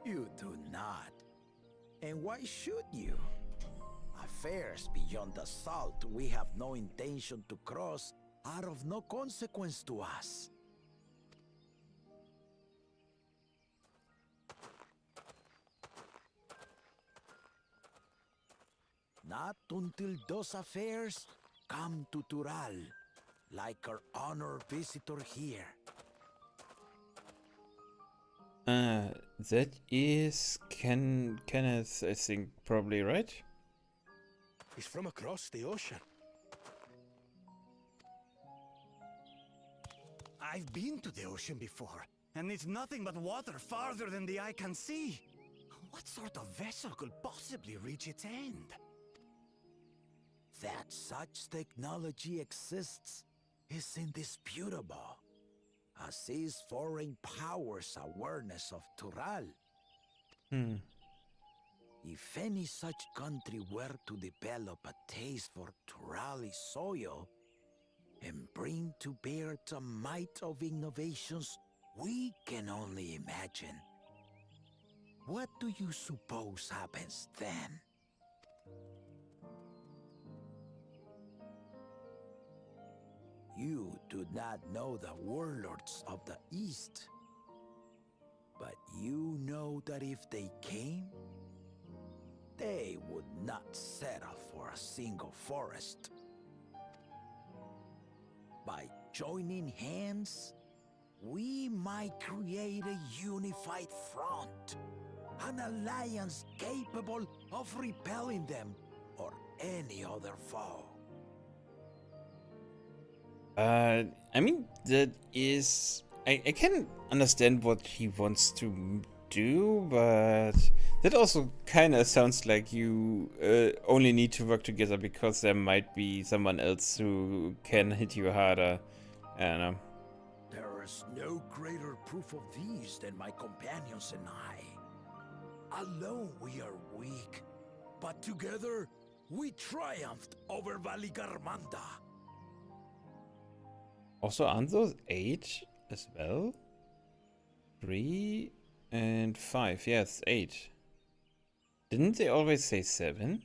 Speaker 11: You do not. And why should you? Affairs beyond the salt we have no intention to cross are of no consequence to us. Not until those affairs come to Tural, like our honored visitor here.
Speaker 1: That is Kenneth, I think, probably, right?
Speaker 8: He's from across the ocean.
Speaker 12: I've been to the ocean before, and it's nothing but water farther than the eye can see. What sort of vessel could possibly reach its end?
Speaker 11: That such technology exists is indisputable, as is foreign powers' awareness of Tural. If any such country were to develop a taste for Turali soil and bring to bear the might of innovations we can only imagine, what do you suppose happens then? You do not know the warlords of the East, but you know that if they came, they would not settle for a single forest. By joining hands, we might create a unified front, an alliance capable of repelling them or any other foe.
Speaker 1: I mean, that is... I can understand what he wants to do, but that also kind of sounds like you only need to work together because there might be someone else who can hit you harder. I don't know.
Speaker 11: There is no greater proof of these than my companions and I. Alone we are weak, but together we triumphed over Valigarmanda.
Speaker 1: Also, aren't those 8 as well? 3 and 5. Yes, 8. Didn't they always say 7?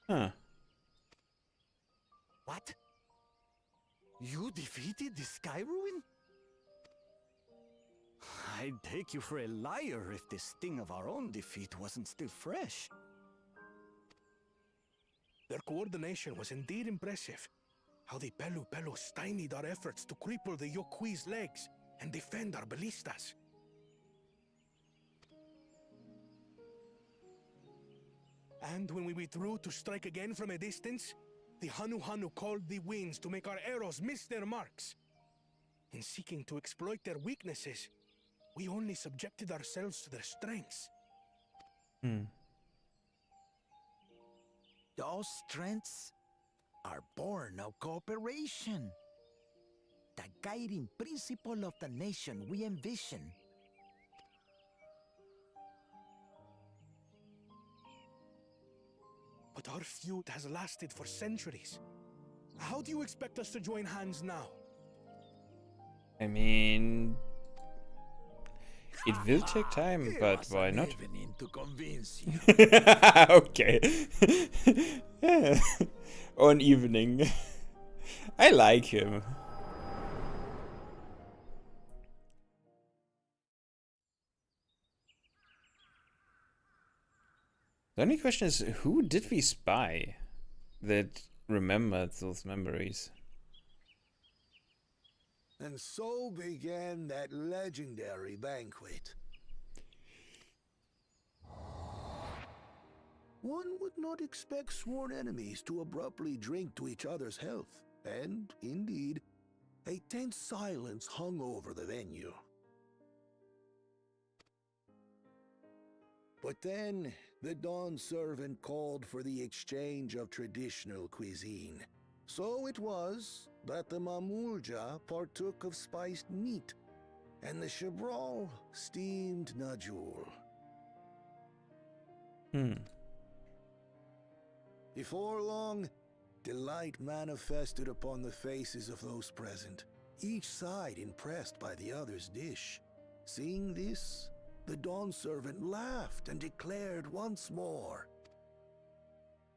Speaker 1: Huh.
Speaker 12: What? You defeated the Sky Ruin? I'd take you for a liar if the sting of our own defeat wasn't still fresh.
Speaker 8: Their coordination was indeed impressive. How the Pelu stymied our efforts to cripple the Yokui's legs and defend our ballistas. And when we withdrew to strike again from a distance, the Hanu called the winds to make our arrows miss their marks. In seeking to exploit their weaknesses, we only subjected ourselves to their strengths.
Speaker 11: Those strengths are born of cooperation, the guiding principle of the nation we envision.
Speaker 8: But our feud has lasted for centuries. How do you expect us to join hands now?
Speaker 1: I mean, it will take time, but why not?
Speaker 11: To convince you.
Speaker 1: Okay. On evening. I like him. The only question is, who did we spy that remembered those memories?
Speaker 5: And so began that legendary banquet. One would not expect sworn enemies to abruptly drink to each other's health, and, indeed, a tense silence hung over the venue. But then, the Dawn servant called for the exchange of traditional cuisine. So it was that the Mamulja partook of spiced meat, and the Chebral steamed Najul. Before long, delight manifested upon the faces of those present, each side impressed by the other's dish. Seeing this, the Dawn Servant laughed and declared once more.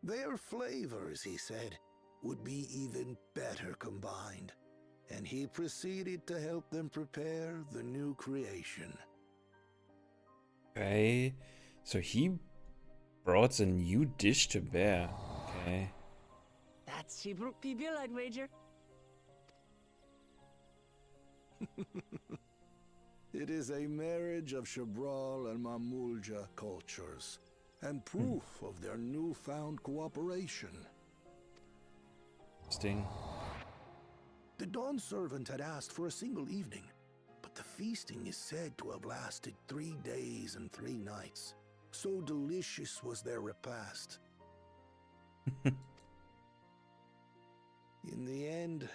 Speaker 5: Their flavors, he said, would be even better combined, and he proceeded to help them prepare the new creation.
Speaker 1: Okay, so he brought a new dish to bear. Okay.
Speaker 4: That's Shebruk Pibil, I'd wager.
Speaker 5: It is a marriage of Shabral and Mamulja cultures, and proof of their newfound cooperation.
Speaker 1: Interesting.
Speaker 5: The Dawn Servant had asked for a single evening, but the feasting is said to have lasted 3 days and 3 nights. So delicious was their repast. In the end,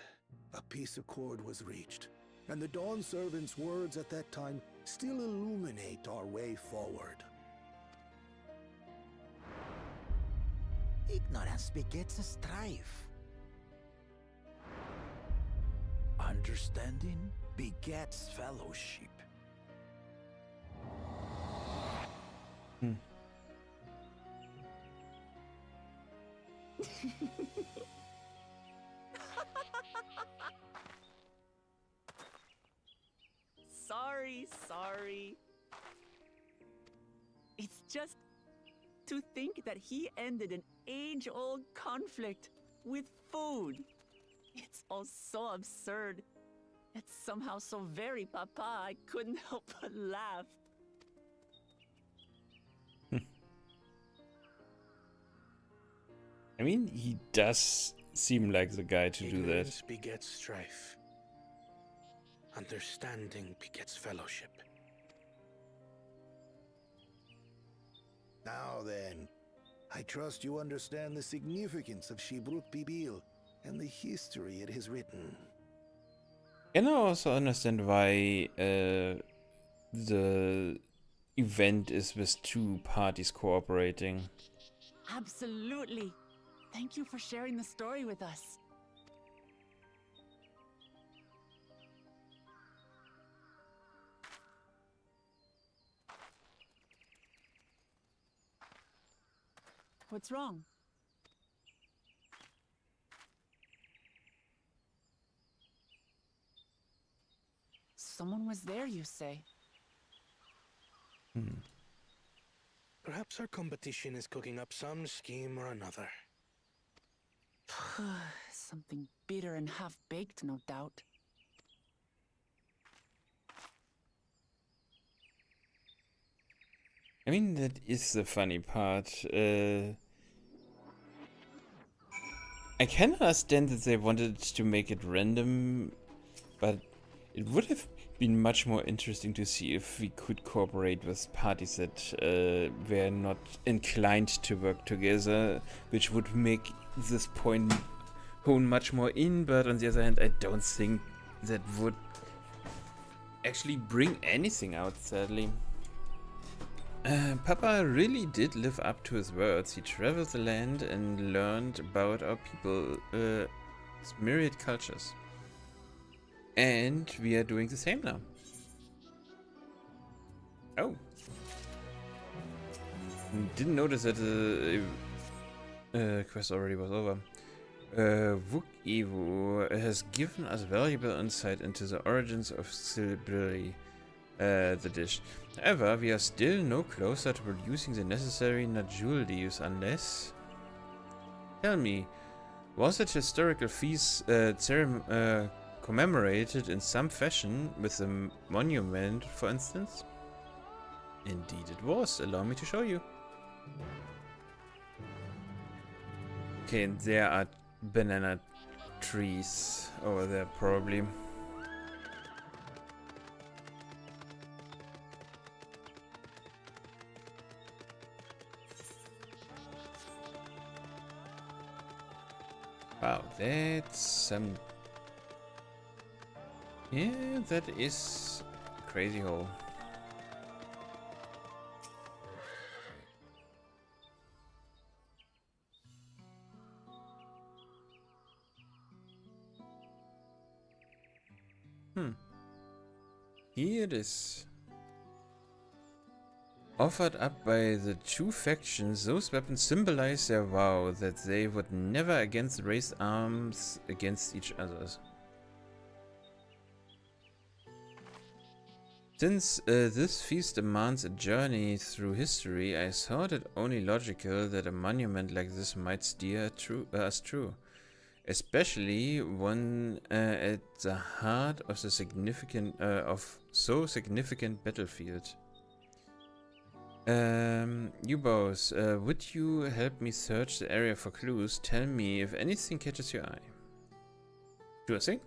Speaker 5: a peace accord was reached, and the Dawn Servant's words at that time still illuminate our way forward.
Speaker 11: Ignorance begets strife. Understanding begets fellowship.
Speaker 4: Sorry. It's just to think that he ended an age-old conflict with food. It's all so absurd. It's somehow so very papa, I couldn't help but laugh.
Speaker 1: I mean, he does seem like the guy to do that.
Speaker 8: Ignorance begets strife. Understanding begets fellowship.
Speaker 5: Now then, I trust you understand the significance of Shebruk Pibil and the history it has written.
Speaker 1: Can I also understand why the event is with 2 parties cooperating?
Speaker 4: Absolutely. Thank you for sharing the story with us. What's wrong? Someone was there, you say?
Speaker 8: Perhaps our competition is cooking up some scheme or another.
Speaker 4: Something bitter and half-baked, no doubt.
Speaker 1: I mean, that is the funny part. I can understand that they wanted to make it random, but it would have been much more interesting to see if we could cooperate with parties that were not inclined to work together, which would make this point hone much more in, but on the other hand, I don't think that would actually bring anything out, sadly. Papa really did live up to his words. He traveled the land and learned about our people's myriad cultures. And we are doing the same now. Oh. Didn't notice that the quest already was over. Vuk Evu has given us valuable insight into the origins of Silbri, the dish. However, we are still no closer to producing the necessary Najul leaves unless... Tell me, was that historical feast commemorated in some fashion with a monument, for instance? Indeed it was. Allow me to show you. Okay, and there are banana trees over there, probably. Wow, that's some... Yeah, that is a crazy hole. Here it is. Offered up by the two factions, those weapons symbolize their vow that they would never again raise arms against each other. Since this feast demands a journey through history, I thought it only logical that a monument like this might steer us through, especially one at the heart of the significant battlefield. You both, would you help me search the area for clues? Tell me if anything catches your eye. Sure thing.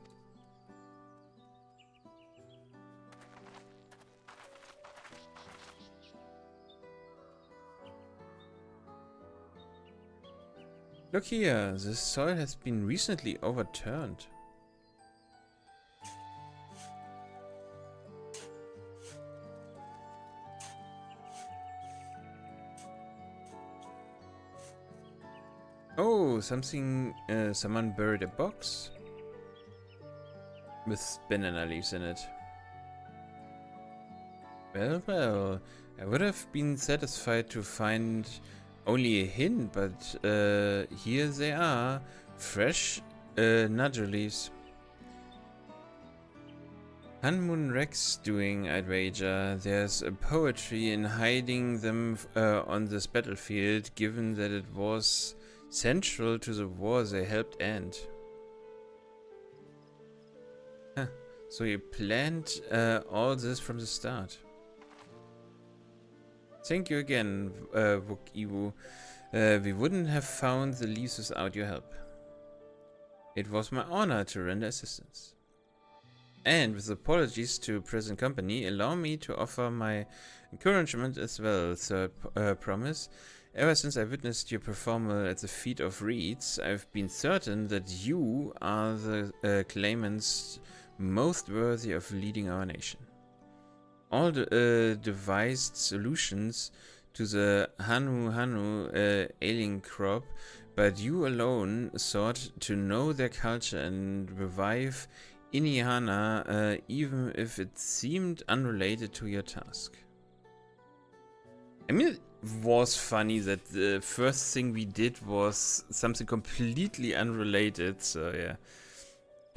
Speaker 1: Look here, this soil has been recently overturned. Oh, someone buried a box with banana leaves in it. Well, well, I would have been satisfied to find only a hint, but here they are, fresh nudger leaves. Hanmoon Rex doing, I'd wager. There's a poetry in hiding them on this battlefield, given that it was central to the war they helped end. Huh. So you planned all this from the start. Thank you again, Wook Iwu. We wouldn't have found the leaves without your help. It was my honor to render assistance. And with apologies to present company, allow me to offer my encouragement as well, Third Promise. Ever since I witnessed your performance at the Feet of Reeds, I've been certain that you are the claimants most worthy of leading our nation. All the devised solutions to the Hanu alien crop, but you alone sought to know their culture and revive Inihana, even if it seemed unrelated to your task. I mean, it was funny that the first thing we did was something completely unrelated, so yeah.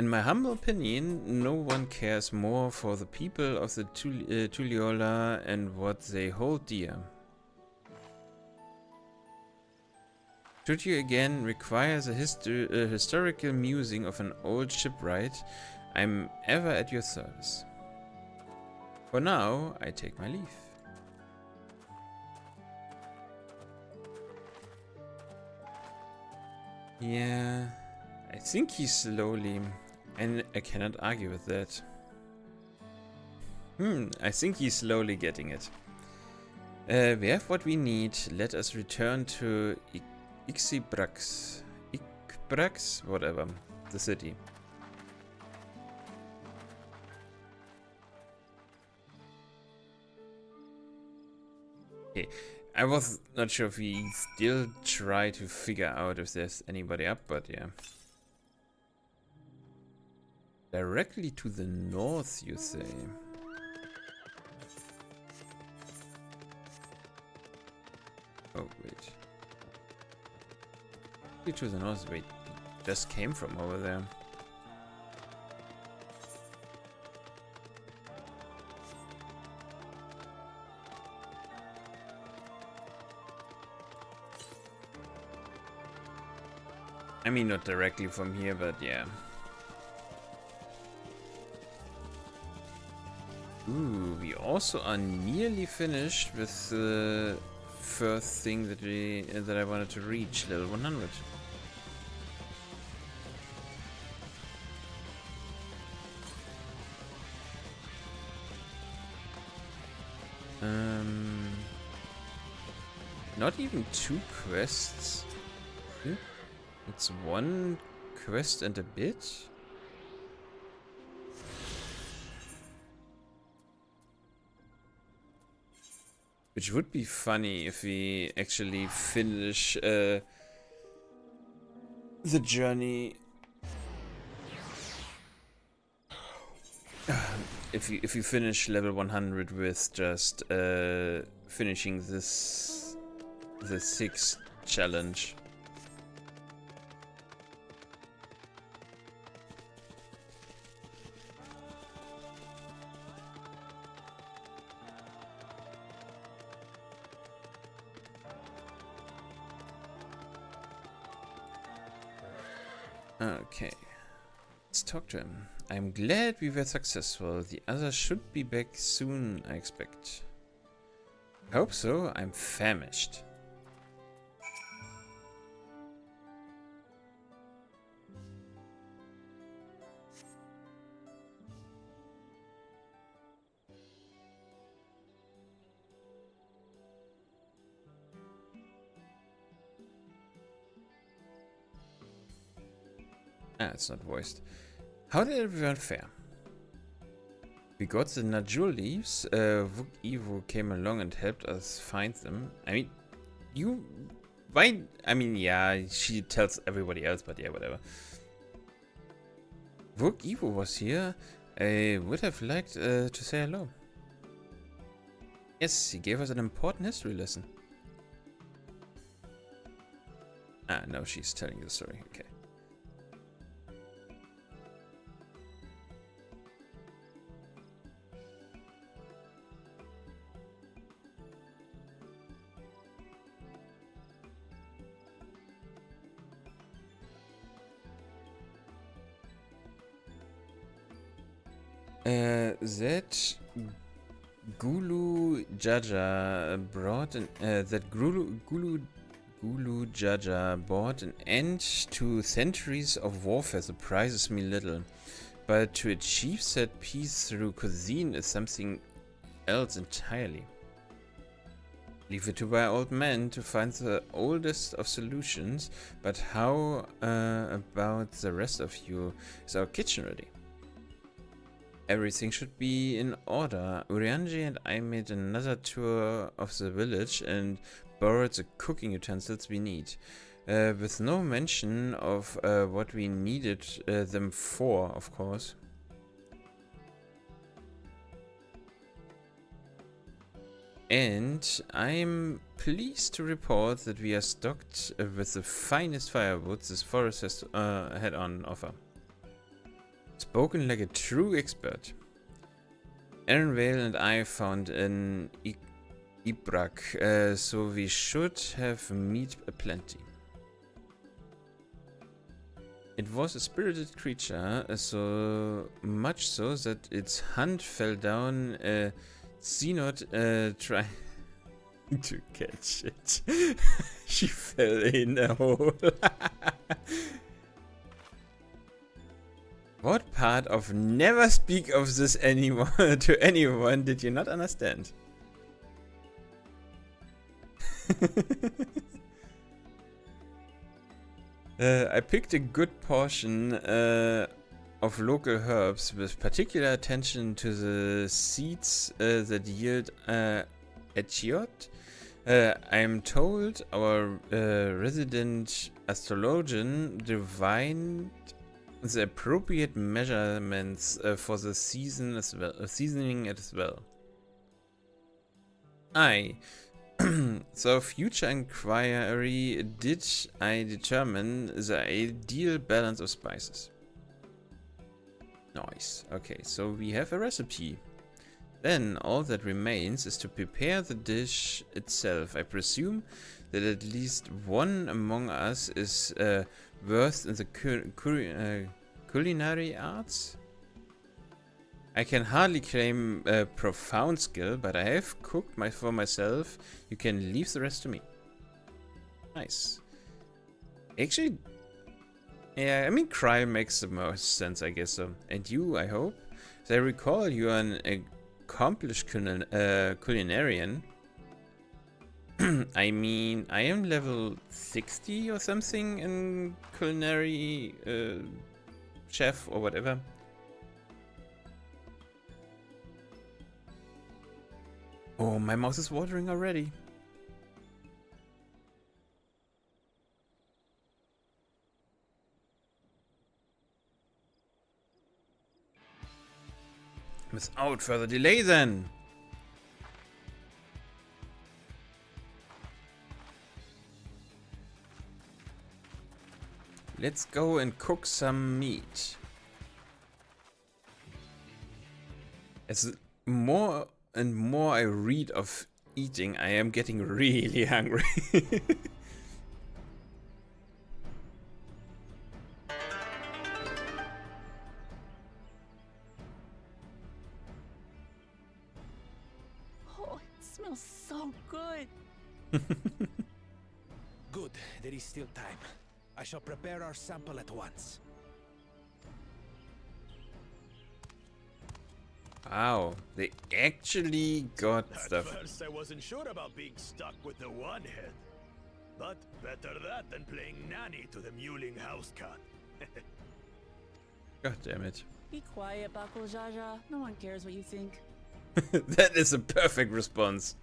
Speaker 1: In my humble opinion, no one cares more for the people of the Tuliyola and what they hold dear. Should you again require the historical musing of an old shipwright, I'm ever at your service. For now, I take my leave. Yeah, I think he's slowly, and I cannot argue with that. I think he's slowly getting it. We have what we need. Let us return to Ikbrax, whatever, the city. Okay, I was not sure if we still try to figure out if there's anybody up, but yeah. Directly to the north, you say? Oh, wait. To the north, wait, it just came from over there. I mean, not directly from here, but yeah. Ooh, we also are nearly finished with the first thing that I wanted to reach, level 100. Not even 2 quests. It's 1 quest and a bit. Which would be funny if we actually finish the journey if you finish level 100 with just finishing the 6th challenge. Okay, let's talk to him. I'm glad we were successful. The others should be back soon, I expect. I hope so. I'm famished. Ah, it's not voiced. How did everyone fare? We got the Najul leaves. Vuk Evo came along and helped us find them. I mean, why? I mean, yeah, she tells everybody else, but yeah, whatever. Vuk Evo was here. I would have liked to say hello. Yes, he gave us an important history lesson. Ah, no, she's telling the story. Okay. That Gulu Jaja brought an Gulu Jaja brought an end to centuries of warfare surprises me little, but to achieve said peace through cuisine is something else entirely. Leave it to my old man to find the oldest of solutions, but how about the rest of you? Is our kitchen ready? Everything should be in order. Urianji and I made another tour of the village and borrowed the cooking utensils we need, with no mention of what we needed them for, of course. And I'm pleased to report that we are stocked with the finest firewood this forest has had on offer. Spoken like a true expert. Aaronvale and I found an Ibrak, so we should have meat aplenty. It was a spirited creature, so much so that its hunt fell down. Xenot trying to catch it. She fell in a hole. What part of never speak of this anyone to anyone did you not understand? I picked a good portion of local herbs with particular attention to the seeds that yield etchiot. I am told our resident astrologian divined the appropriate measurements for the seasoning as well. So future inquiry did I determine the ideal balance of spices. Nice. Okay, so we have a recipe. Then all that remains is to prepare the dish itself. I presume that at least one among us is versed in the culinary arts. I can hardly claim a profound skill, but I have cooked for myself. You can leave the rest to me. Nice. Actually, yeah, I mean, Kryle makes the most sense, I guess so. And you, I hope. As I recall, you are an accomplished culinarian. I mean, I am level 60 or something in culinary chef or whatever. Oh, my mouth is watering already. Without further delay then. Let's go and cook some meat. As more and more I read of eating, I am getting really hungry.
Speaker 4: Oh, it smells so good.
Speaker 6: Good, there is still time. I shall prepare our sample at once.
Speaker 1: Wow, they actually got stuff.
Speaker 7: At first I wasn't sure about being stuck with the one head. But better that than playing nanny to the mewling house cat.
Speaker 1: God damn it.
Speaker 4: Be quiet, Bakul Jaja. No one cares what you think.
Speaker 1: That is a perfect response.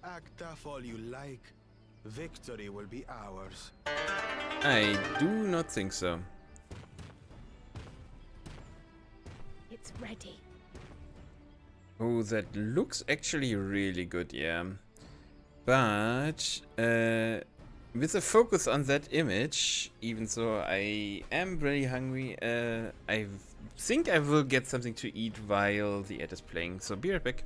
Speaker 8: Act tough all you like. Victory will be ours.
Speaker 1: I do not think so.
Speaker 3: It's ready.
Speaker 1: Oh, that looks actually really good, yeah. But with a focus on that image, even though I am really hungry, I think I will get something to eat while the ad is playing. So be right back.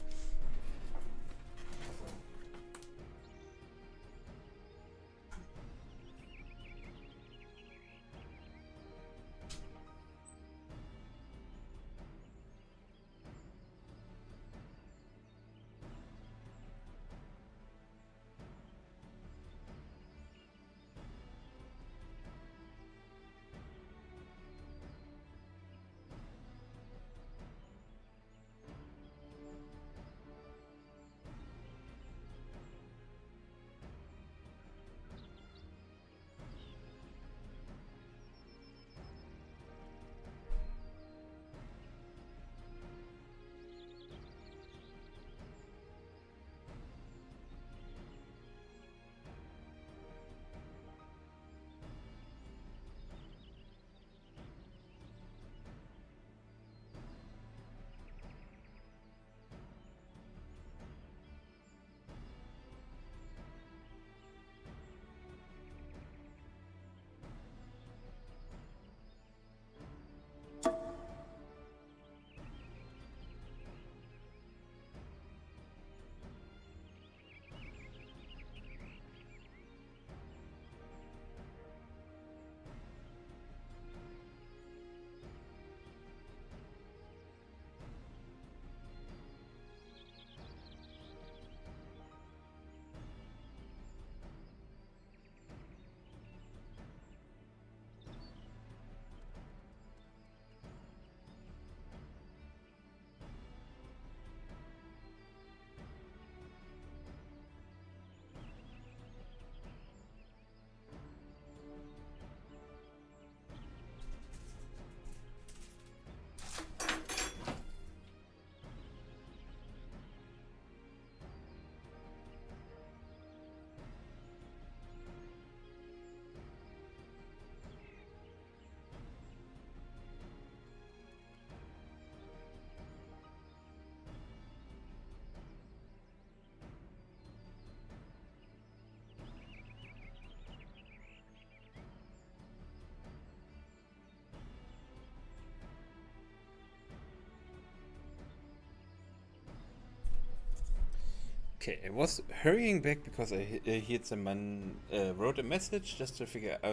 Speaker 1: Okay, I was hurrying back because I heard someone wrote a message just to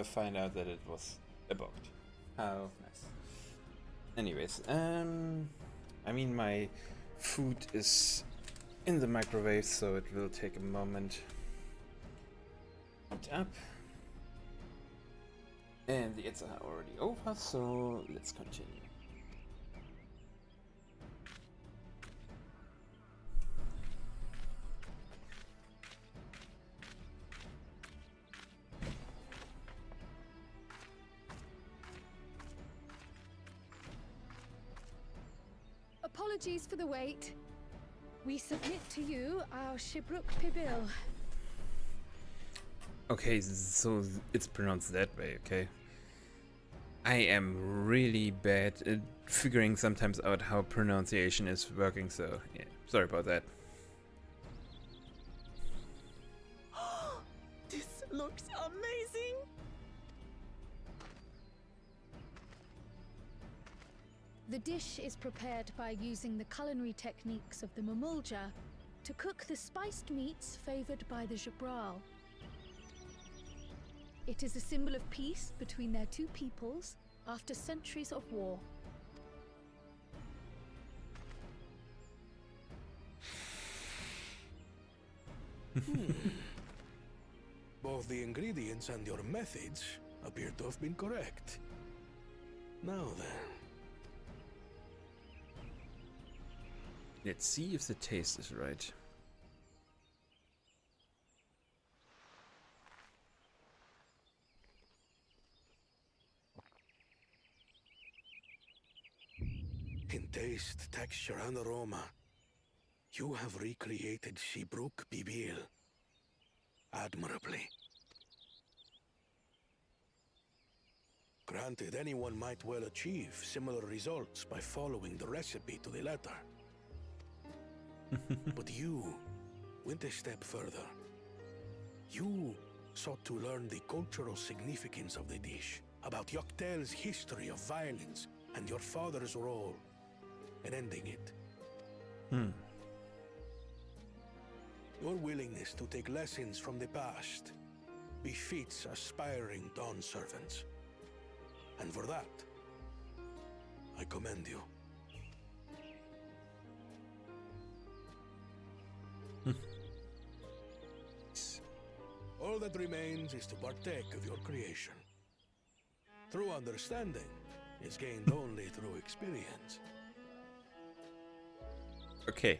Speaker 1: find out that it was a bot. How nice. Anyways, I mean my food is in the microwave, so it will take a moment. Heat up. And the ads are already over, so let's continue.
Speaker 3: Apologies for the wait. We submit to you our Shibruk Pibil.
Speaker 1: Okay, so it's pronounced that way, okay. I am really bad at figuring sometimes out how pronunciation is working, so yeah, sorry about that.
Speaker 4: This looks amazing!
Speaker 3: The dish is prepared by using the culinary techniques of the Mamulja to cook the spiced meats favored by the Jabral. It is a symbol of peace between their two peoples after centuries of war.
Speaker 8: Both the ingredients and your methods appear to have been correct. Now then.
Speaker 1: Let's see if the taste is right.
Speaker 8: In taste, texture, and aroma, you have recreated Shibruk Bibil admirably. Granted, anyone might well achieve similar results by following the recipe to the letter. But you went a step further. You sought to learn the cultural significance of the dish, about Yoktel's history of violence and your father's role in ending it. Your willingness to take lessons from the past befits aspiring Dawn servants. And for that, I commend you. All that remains is to partake of your creation. True understanding is gained only through experience.
Speaker 1: Okay.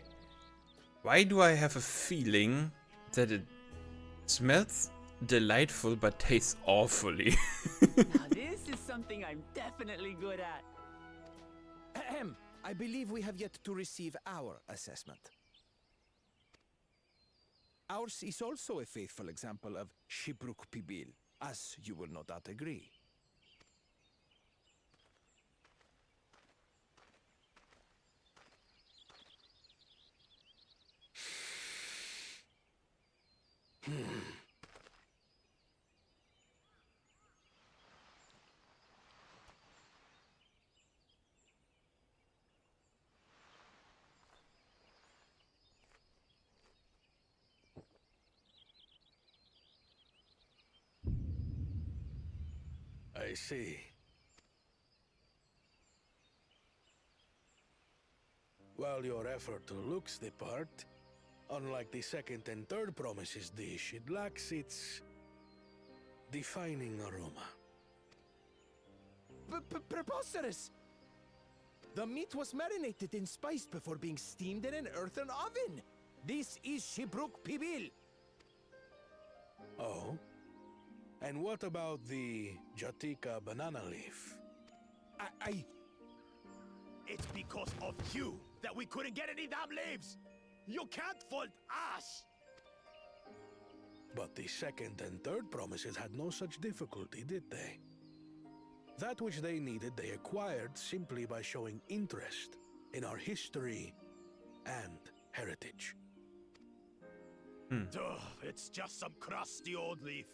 Speaker 1: Why do I have a feeling that it smells delightful but tastes awfully?
Speaker 4: Now this is something I'm definitely good at.
Speaker 12: Ahem. I believe we have yet to receive our assessment. Ours is also a faithful example of Shibruk Pibil, as you will no doubt agree.
Speaker 8: I see. While your effort looks the part, unlike the second and third promises dish, it lacks its defining aroma.
Speaker 12: Preposterous! The meat was marinated and spiced before being steamed in an earthen oven. This is Shibruk Pibil.
Speaker 8: Oh? And what about the Jatika banana leaf?
Speaker 12: It's because of you that we couldn't get any damn leaves! You can't fault us!
Speaker 8: But the second and third promises had no such difficulty, did they? That which they needed they acquired simply by showing interest in our history and heritage.
Speaker 12: Ugh, it's just some crusty old leaf.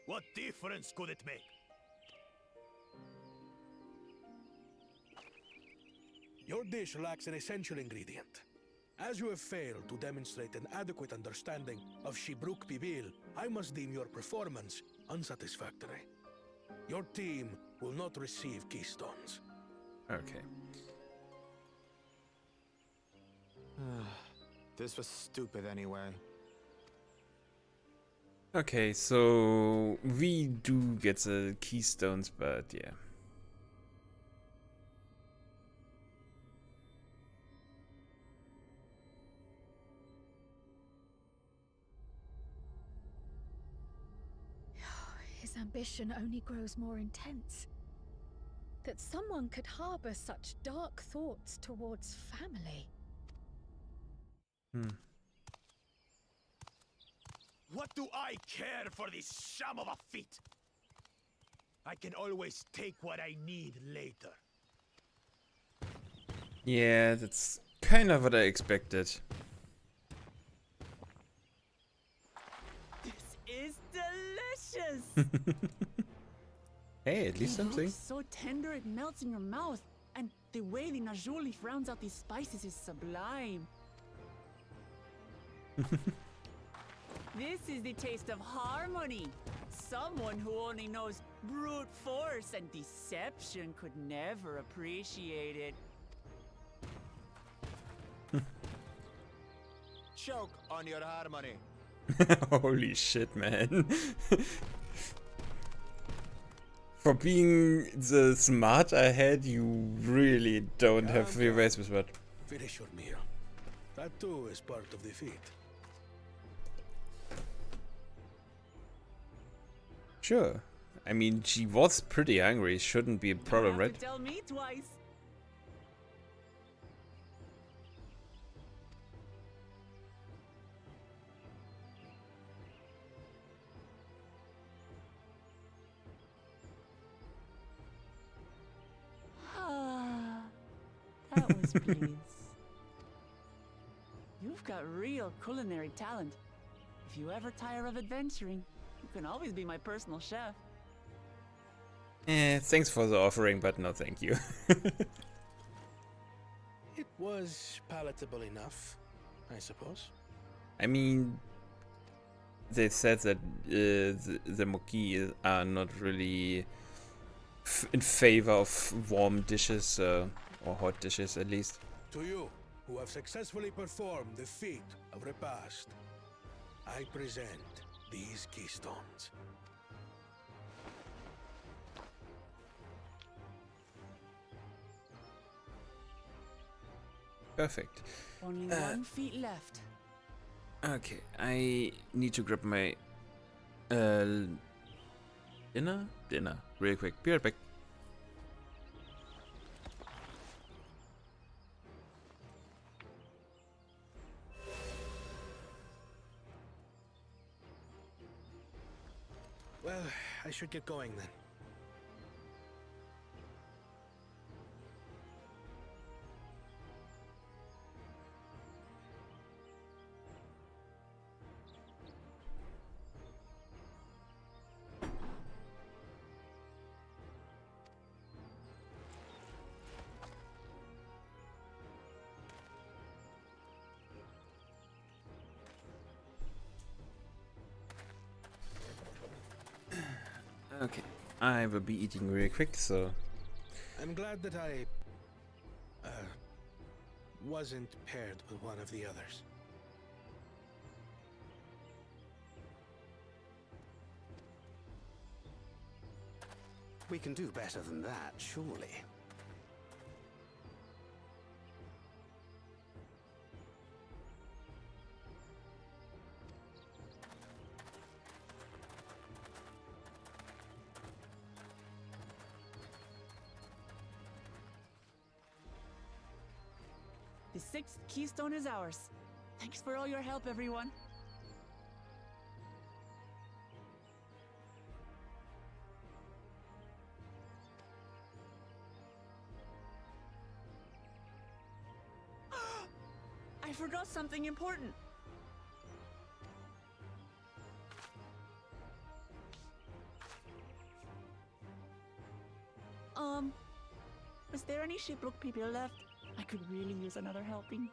Speaker 12: What difference could it make?
Speaker 8: Your dish lacks an essential ingredient. As you have failed to demonstrate an adequate understanding of Shibruk Pibil, I must deem your performance unsatisfactory. Your team will not receive keystones.
Speaker 1: Okay.
Speaker 12: This was stupid anyway.
Speaker 1: Okay, so we do get the keystones, but yeah.
Speaker 3: His ambition only grows more intense. That someone could harbor such dark thoughts towards family.
Speaker 12: What do I care for this sham of a feat? I can always take what I need later.
Speaker 1: Yeah, that's kind of what I expected.
Speaker 4: This is delicious!
Speaker 1: Hey, at least
Speaker 4: It
Speaker 1: something.
Speaker 4: looks so tender it melts in your mouth. And the way the Najul leaf rounds out these spices is sublime. This is the taste of harmony. Someone who only knows brute force and deception could never appreciate it.
Speaker 12: Choke on your harmony.
Speaker 1: Holy shit, man. For being the smart I had, you really don't have your ways with what.
Speaker 8: Finish your meal. That too is part of the feat.
Speaker 1: Sure. I mean, she was pretty hungry. Shouldn't be a problem,
Speaker 4: You
Speaker 1: right?
Speaker 4: have to tell me twice. That was bliss. You've got real culinary talent. If you ever tire of adventuring, you can always be my personal chef.
Speaker 1: Thanks for the offering, but no thank you.
Speaker 8: It was palatable enough, I suppose.
Speaker 1: I mean, they said that the Moki are not really in favor of warm dishes, or hot dishes at least.
Speaker 8: To you, who have successfully performed the feat of repast, I present these keystones.
Speaker 1: Perfect.
Speaker 4: Only 1 feet left.
Speaker 1: Okay, I need to grab my dinner real quick. Be right back.
Speaker 8: Well, I should get going then.
Speaker 1: Okay, I will be eating real quick, so...
Speaker 8: I'm glad that I wasn't paired with one of the others.
Speaker 9: We can do better than that, surely.
Speaker 4: The 6th keystone is ours. Thanks for all your help, everyone. I forgot something important. Is there any shipwreck people left? I could really use another helping.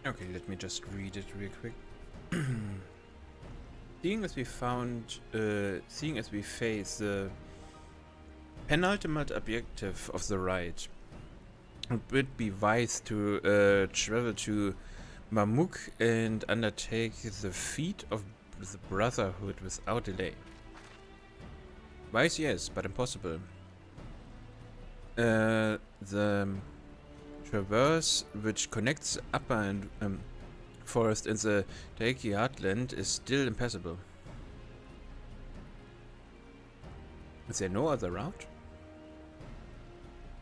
Speaker 1: Okay, let me just read it real quick. Seeing as we face the penultimate objective of the ride, it would be wise to travel to Mamuk and undertake the feat of the Brotherhood without delay. Wise, yes, but impossible. The traverse which connects the upper and forest in the Daiki Heartland is still impassable. Is there no other route?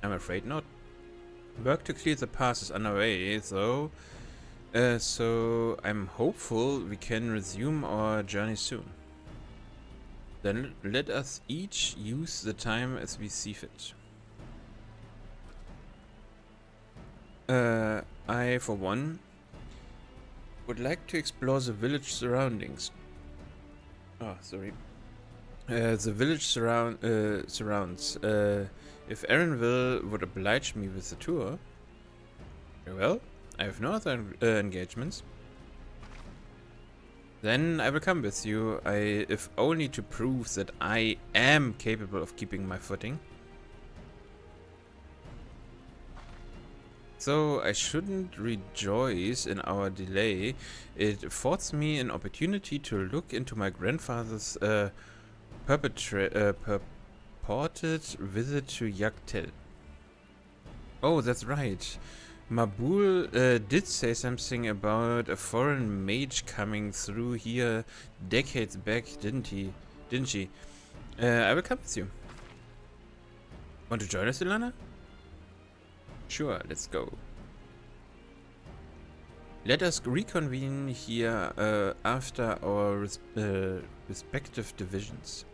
Speaker 1: I'm afraid not. Work to clear the pass is underway, though, so I'm hopeful we can resume our journey soon. Then let us each use the time as we see fit. I, for one, would like to explore the village surroundings. Oh, sorry. The village surrounds. If Erinville would oblige me with the tour. Well, I have no other engagements. Then I will come with you, if only to prove that I am capable of keeping my footing. So I shouldn't rejoice in our delay. It affords me an opportunity to look into my grandfather's purported visit to Yaktel. Oh, that's right. Mabul did say something about a foreign mage coming through here decades back, didn't she? I will come with you. Want to join us, Ilana? Sure, let's go. Let us reconvene here after our respective divisions.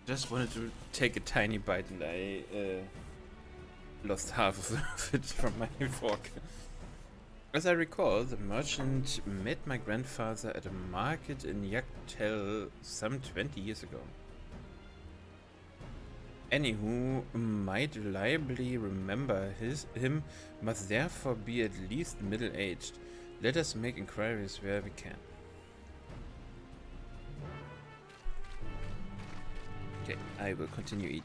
Speaker 1: Just wanted to take a tiny bite and I lost half of it from my fork. As I recall, the merchant met my grandfather at a market in Yaktel some 20 years ago. Any who might reliably remember him must therefore be at least middle-aged. Let us make inquiries where we can. Okay, I will continue eating.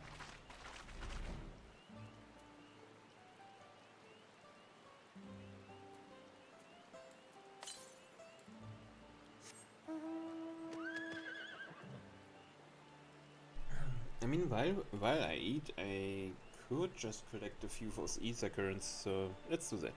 Speaker 1: I mean, while I eat, I could just collect a few of those ether currents, so let's do that.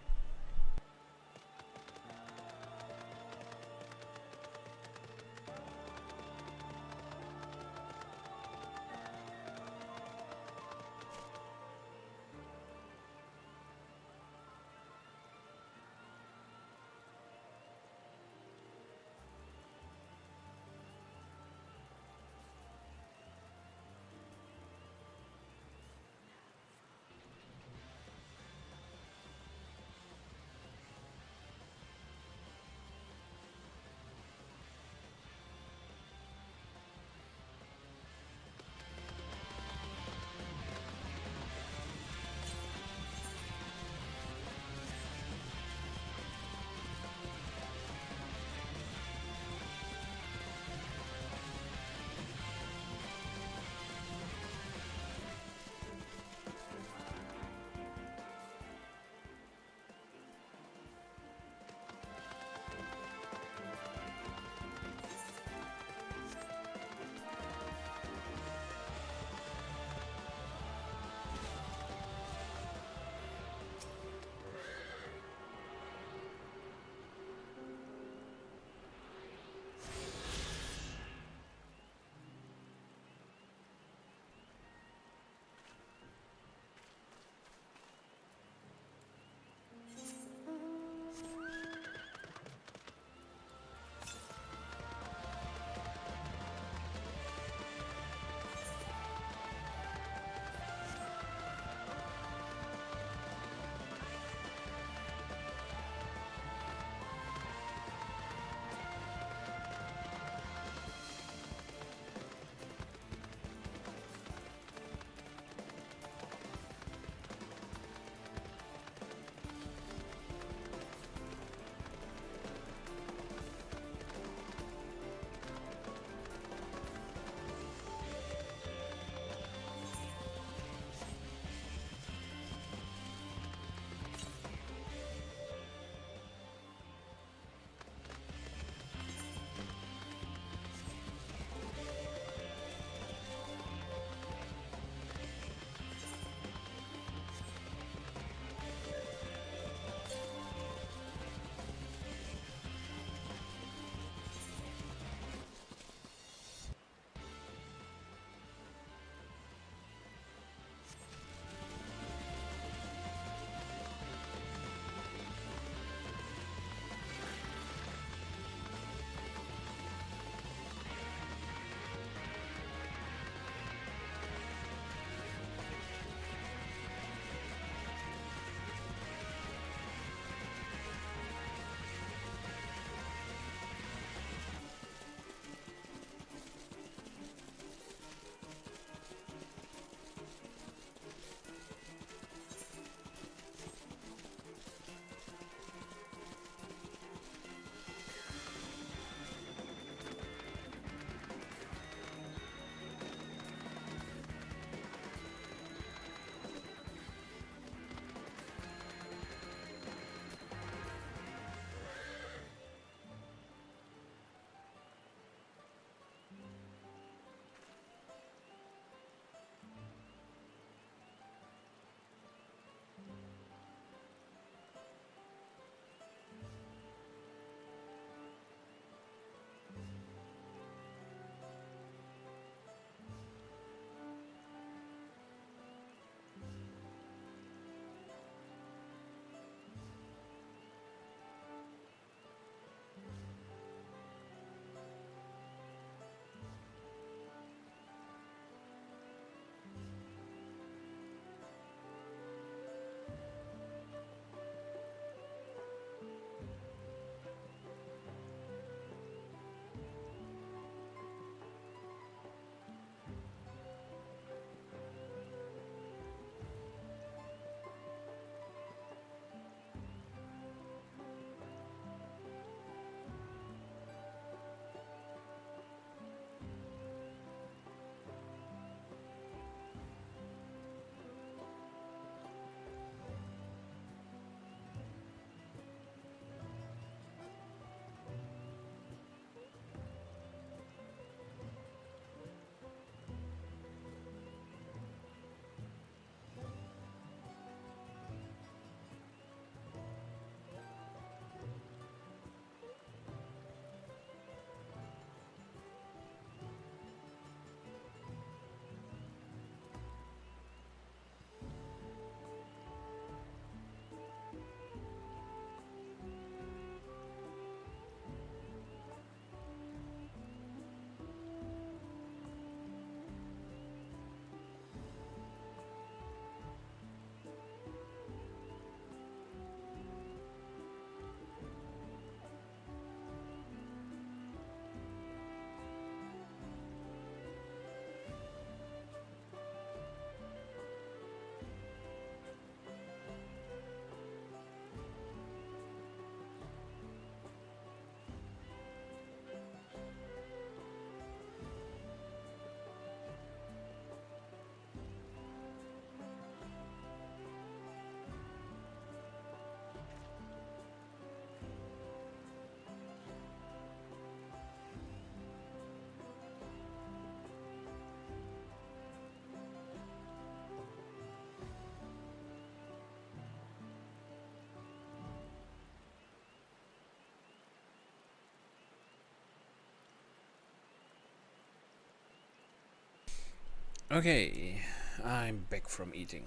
Speaker 1: Okay, I'm back from eating.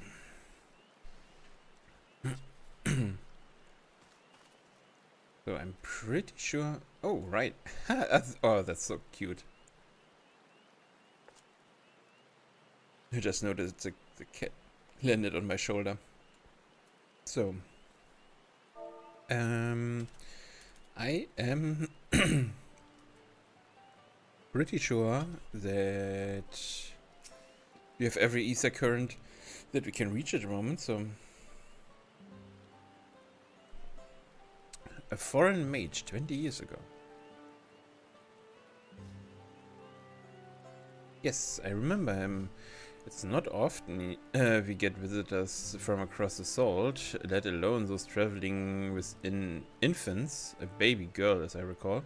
Speaker 1: So I'm pretty sure. Oh, right. Oh, that's so cute. I just noticed the cat landed on my shoulder. So, I am pretty sure that we have every ether current that we can reach at the moment. So, a foreign mage 20 years ago. Yes, I remember him. It's not often we get visitors from across the salt, let alone those traveling with infants, a baby girl as I recall.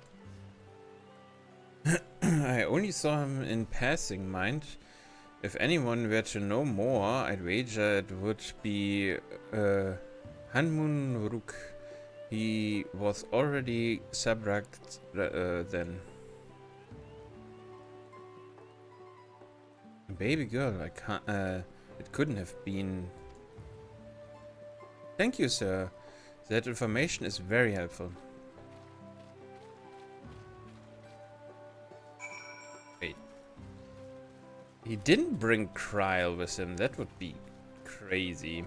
Speaker 1: I only saw him in passing, mind. If anyone were to know more, I'd wager it would be Hanmun Rook. He was already subject then. Baby girl, I can't. It couldn't have been. Thank you, sir. That information is very helpful. Wait. He didn't bring Kryl with him. That would be crazy.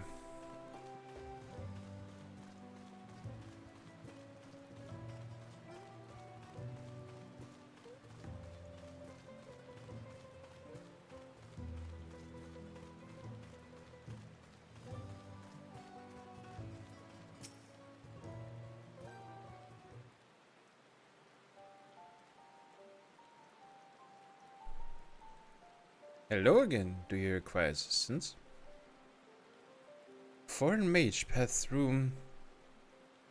Speaker 1: Hello again. Do you require assistance? Foreign mage passed through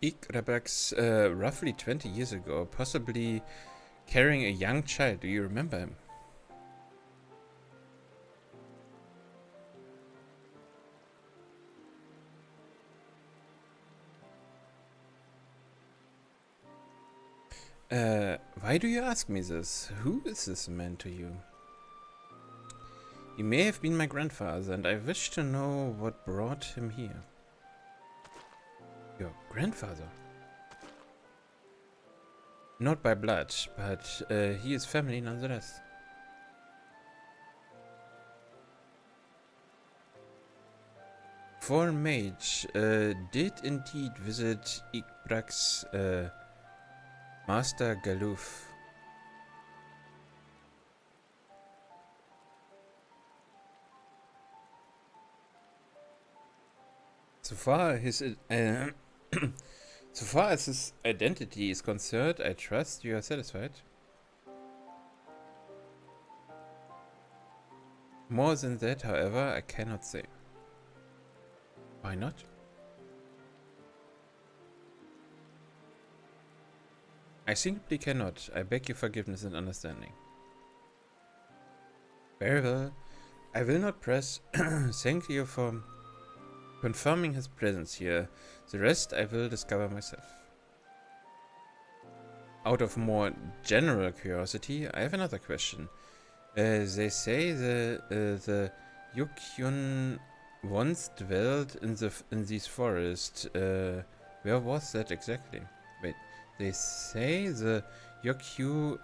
Speaker 1: Ikrabax roughly 20 years ago, possibly carrying a young child. Do you remember him? Why do you ask me this? Who is this man to you? He may have been my grandfather, and I wish to know what brought him here. Your grandfather? Not by blood, but he is family nonetheless. Foreign mage did indeed visit Ibrax's Master Galuf. So far as his identity is concerned, I trust you are satisfied. More than that, however, I cannot say. Why not? I simply cannot. I beg your forgiveness and understanding. Very well. I will not press. Thank you for confirming his presence here. The rest I will discover myself. Out of more general curiosity, I have another question. They say the Yukyun once dwelled in these forests. Where was that exactly? Wait, they say the Yokyu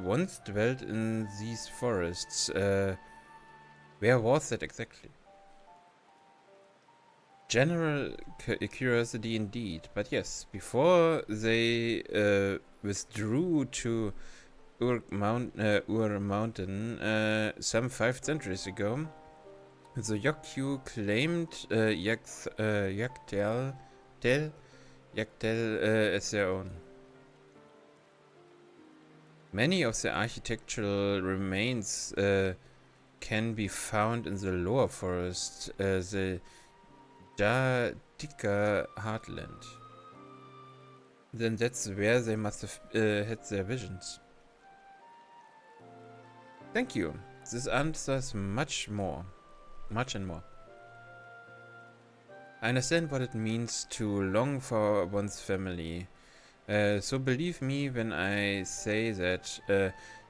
Speaker 1: once dwelled in these forests. Where was that exactly? General curiosity indeed, but yes, before they withdrew to Ur Mountain some 5 centuries ago, the Yokyu claimed Yaktel as their own. Many of the architectural remains can be found in the lower forest, the Jadika heartland. Then that's where they must have had their visions. Thank you. This answers much and more. I understand what it means to long for one's family. So believe me when I say that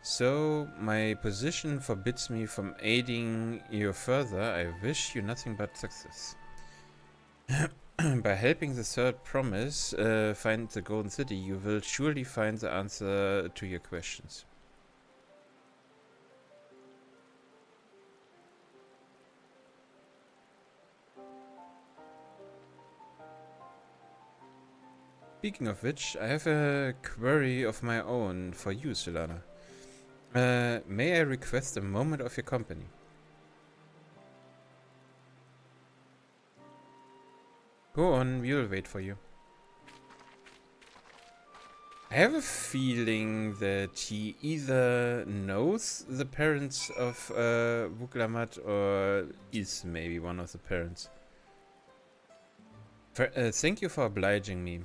Speaker 1: So my position forbids me from aiding you further. I wish you nothing but success. By helping the third promise find the Golden City, you will surely find the answer to your questions. Speaking of which, I have a query of my own for you, Solana. May I request a moment of your company? Go on, we will wait for you. I have a feeling that he either knows the parents of Vuklamat or is maybe one of the parents. Thank you for obliging me.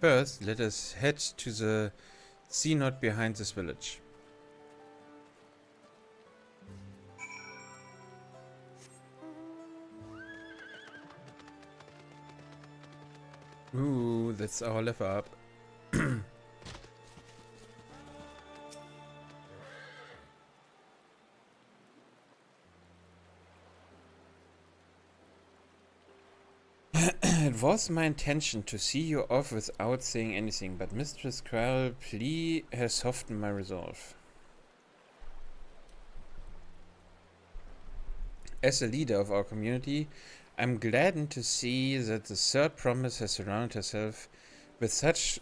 Speaker 1: First, let us head to the sea knot behind this village. Ooh, that's our level up. It was my intention to see you off without saying anything, but Mistress Krell's plea has softened my resolve. As a leader of our community, I'm gladdened to see that the third promise has surrounded herself with such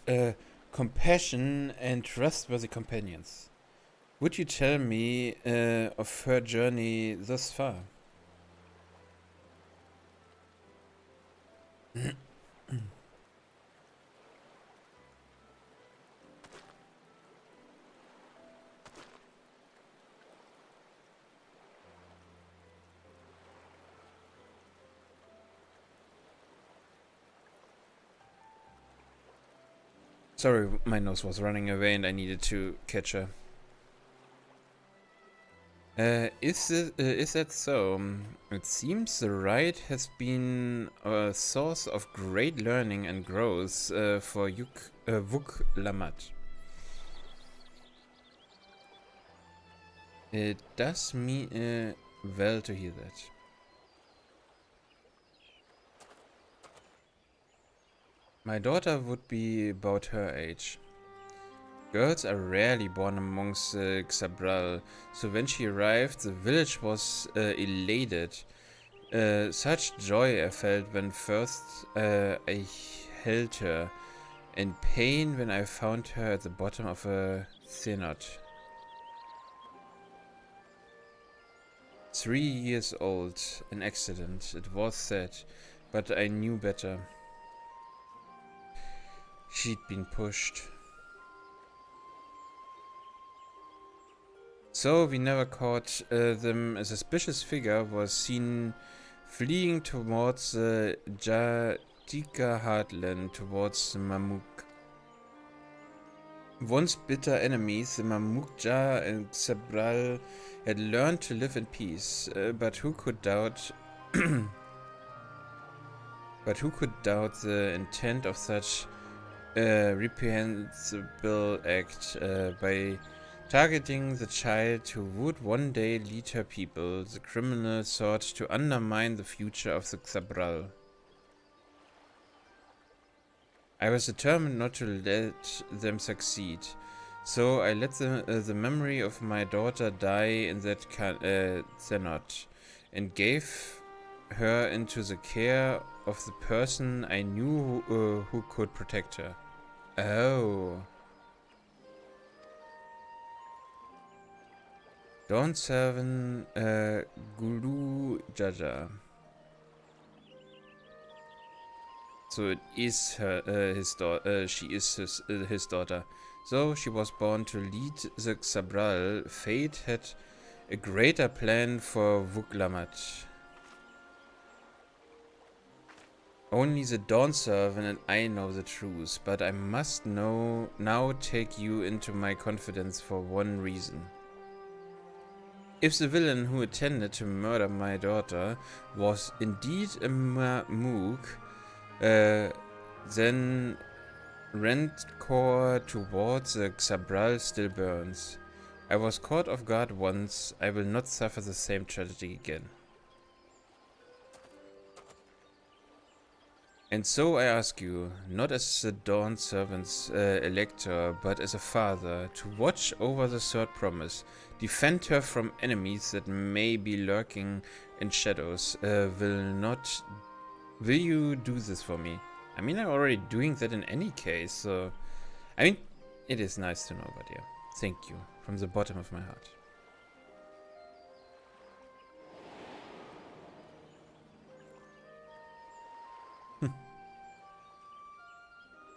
Speaker 1: compassion and trustworthy companions. Would you tell me of her journey thus far? Sorry, my nose was running away and I needed to catch her. Is that so? It seems the ride has been a source of great learning and growth for Vuklamat. It does me well to hear that. My daughter would be about her age. Girls are rarely born amongst the Xabral, so when she arrived, the village was elated. Such joy I felt when first I held her, and pain when I found her at the bottom of a cenote. 3 years old, an accident, it was sad, but I knew better. She'd been pushed. So we never caught them. A suspicious figure was seen fleeing towards the Jadika heartland, towards the Mamuk. Once bitter enemies, the Mamukja and Xabral had learned to live in peace, but who could doubt the intent of such reprehensible act by targeting the child who would one day lead her people? The criminal sought to undermine the future of the Xabral. I was determined not to let them succeed, so I let the memory of my daughter die in that cenote, and gave her into the care of the person I knew who could protect her. Oh. Dawntrail Gulu Jaja. So it is his daughter. She is his daughter. So she was born to lead the Xabral. Fate had a greater plan for Vuklamat. Only the Dawn Servant and I know the truth, but I must now take you into my confidence for one reason. If the villain who intended to murder my daughter was indeed a Mamuk, then rancor towards the Xabral still burns. I was caught off guard once. I will not suffer the same tragedy again. And so I ask you, not as the Dawn Servant's elector, but as a father, to watch over the third promise, defend her from enemies that may be lurking in shadows. Will you do this for me? I mean, I'm already doing that in any case, so... I mean, it is nice to know, but yeah. Thank you, from the bottom of my heart.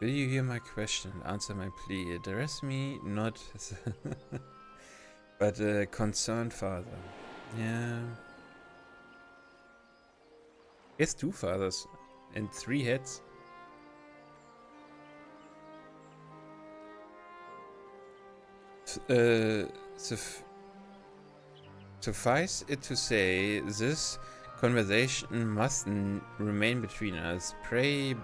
Speaker 1: Will you hear my question and answer my plea? Address me not as but a concerned father. Yeah. He has 2 fathers and 3 heads. Suffice it to say, this conversation must remain between us. Pray,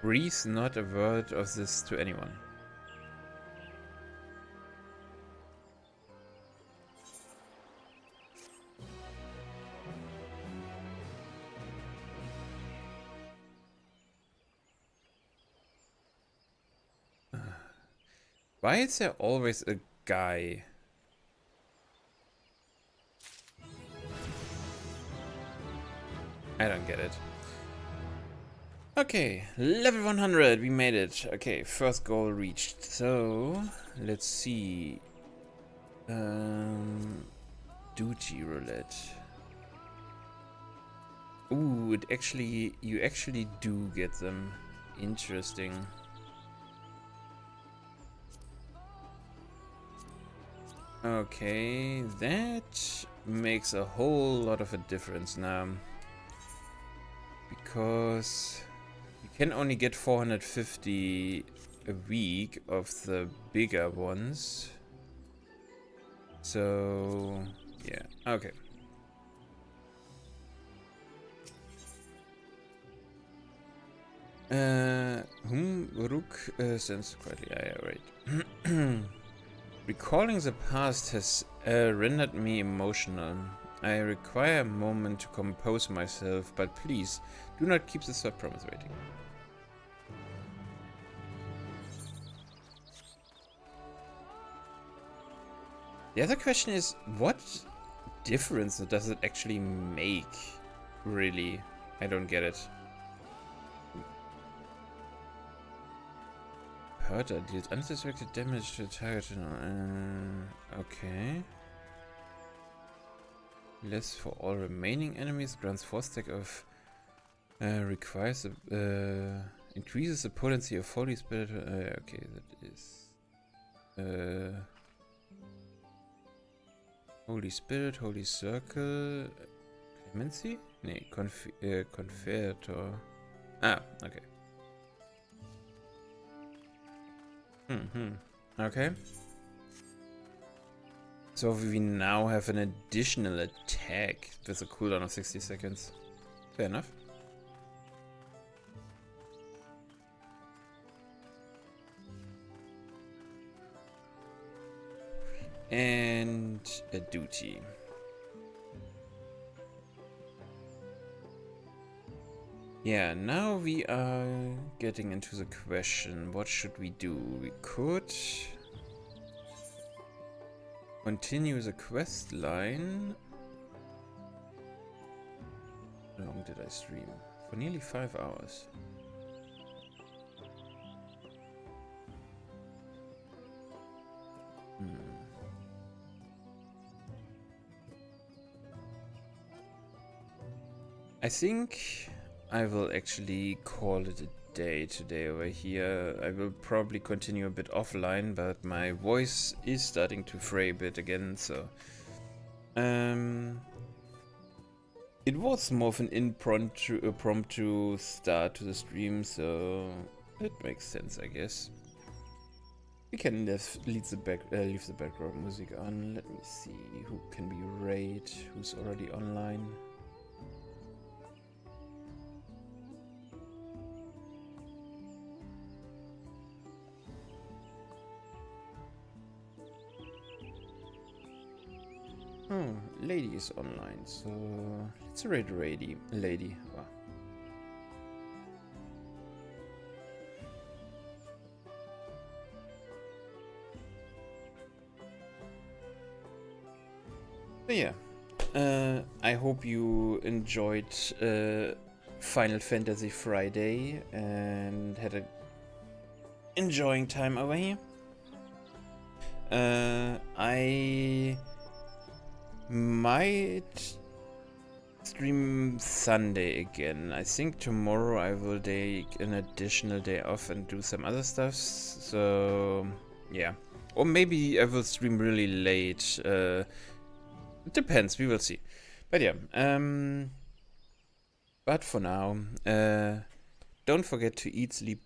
Speaker 1: breathe not a word of this to anyone. Why is there always a guy? I don't get it. Okay, level 100, we made it. Okay, first goal reached. So, let's see. Duty roulette. Ooh, you actually do get them. Interesting. Okay, that makes a whole lot of a difference now. Because you can only get 450 a week of the bigger ones. So, yeah, okay. Rook stands quietly. Yeah, right. Recalling the past has rendered me emotional. I require a moment to compose myself, but please do not keep the third promise waiting. The other question is, what difference does it actually make? Really? I don't get it. Hurter deals unsuspected damage to the target. Okay. Less for all remaining enemies. Grants 4 stack of... requires... increases the potency of Holy Spirit. Okay, that is... Holy Spirit, Holy Circle... Clemency? Nee, Convertor. Ah, okay. Okay. So we now have an additional attack with a cooldown of 60 seconds. Fair enough. And a duty. Yeah, now we are getting into the question, what should we do? We could continue the quest line. How long did I stream? For nearly 5 hours. I think I will actually call it a day today over here. I will probably continue a bit offline, but my voice is starting to fray a bit again, so... it was more of an impromptu start to the stream, so it makes sense, I guess. We can leave the background music on. Let me see who can be raid, who's already online. lady is online, so let's raid lady. Wow. So yeah, I hope you enjoyed Final Fantasy Friday and had a enjoying time over here. I might stream Sunday again. I think tomorrow I will take an additional day off and do some other stuff. So yeah, or maybe I will stream really late. It depends. We will see. But yeah. But for now, don't forget to eat, sleep,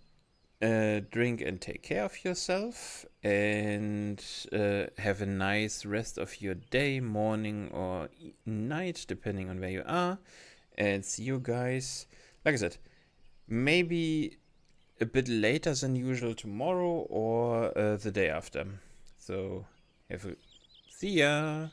Speaker 1: drink, and take care of yourself. And have a nice rest of your day, morning, or night, depending on where you are. And see you guys, like I said, maybe a bit later than usual tomorrow or the day after. So, see ya!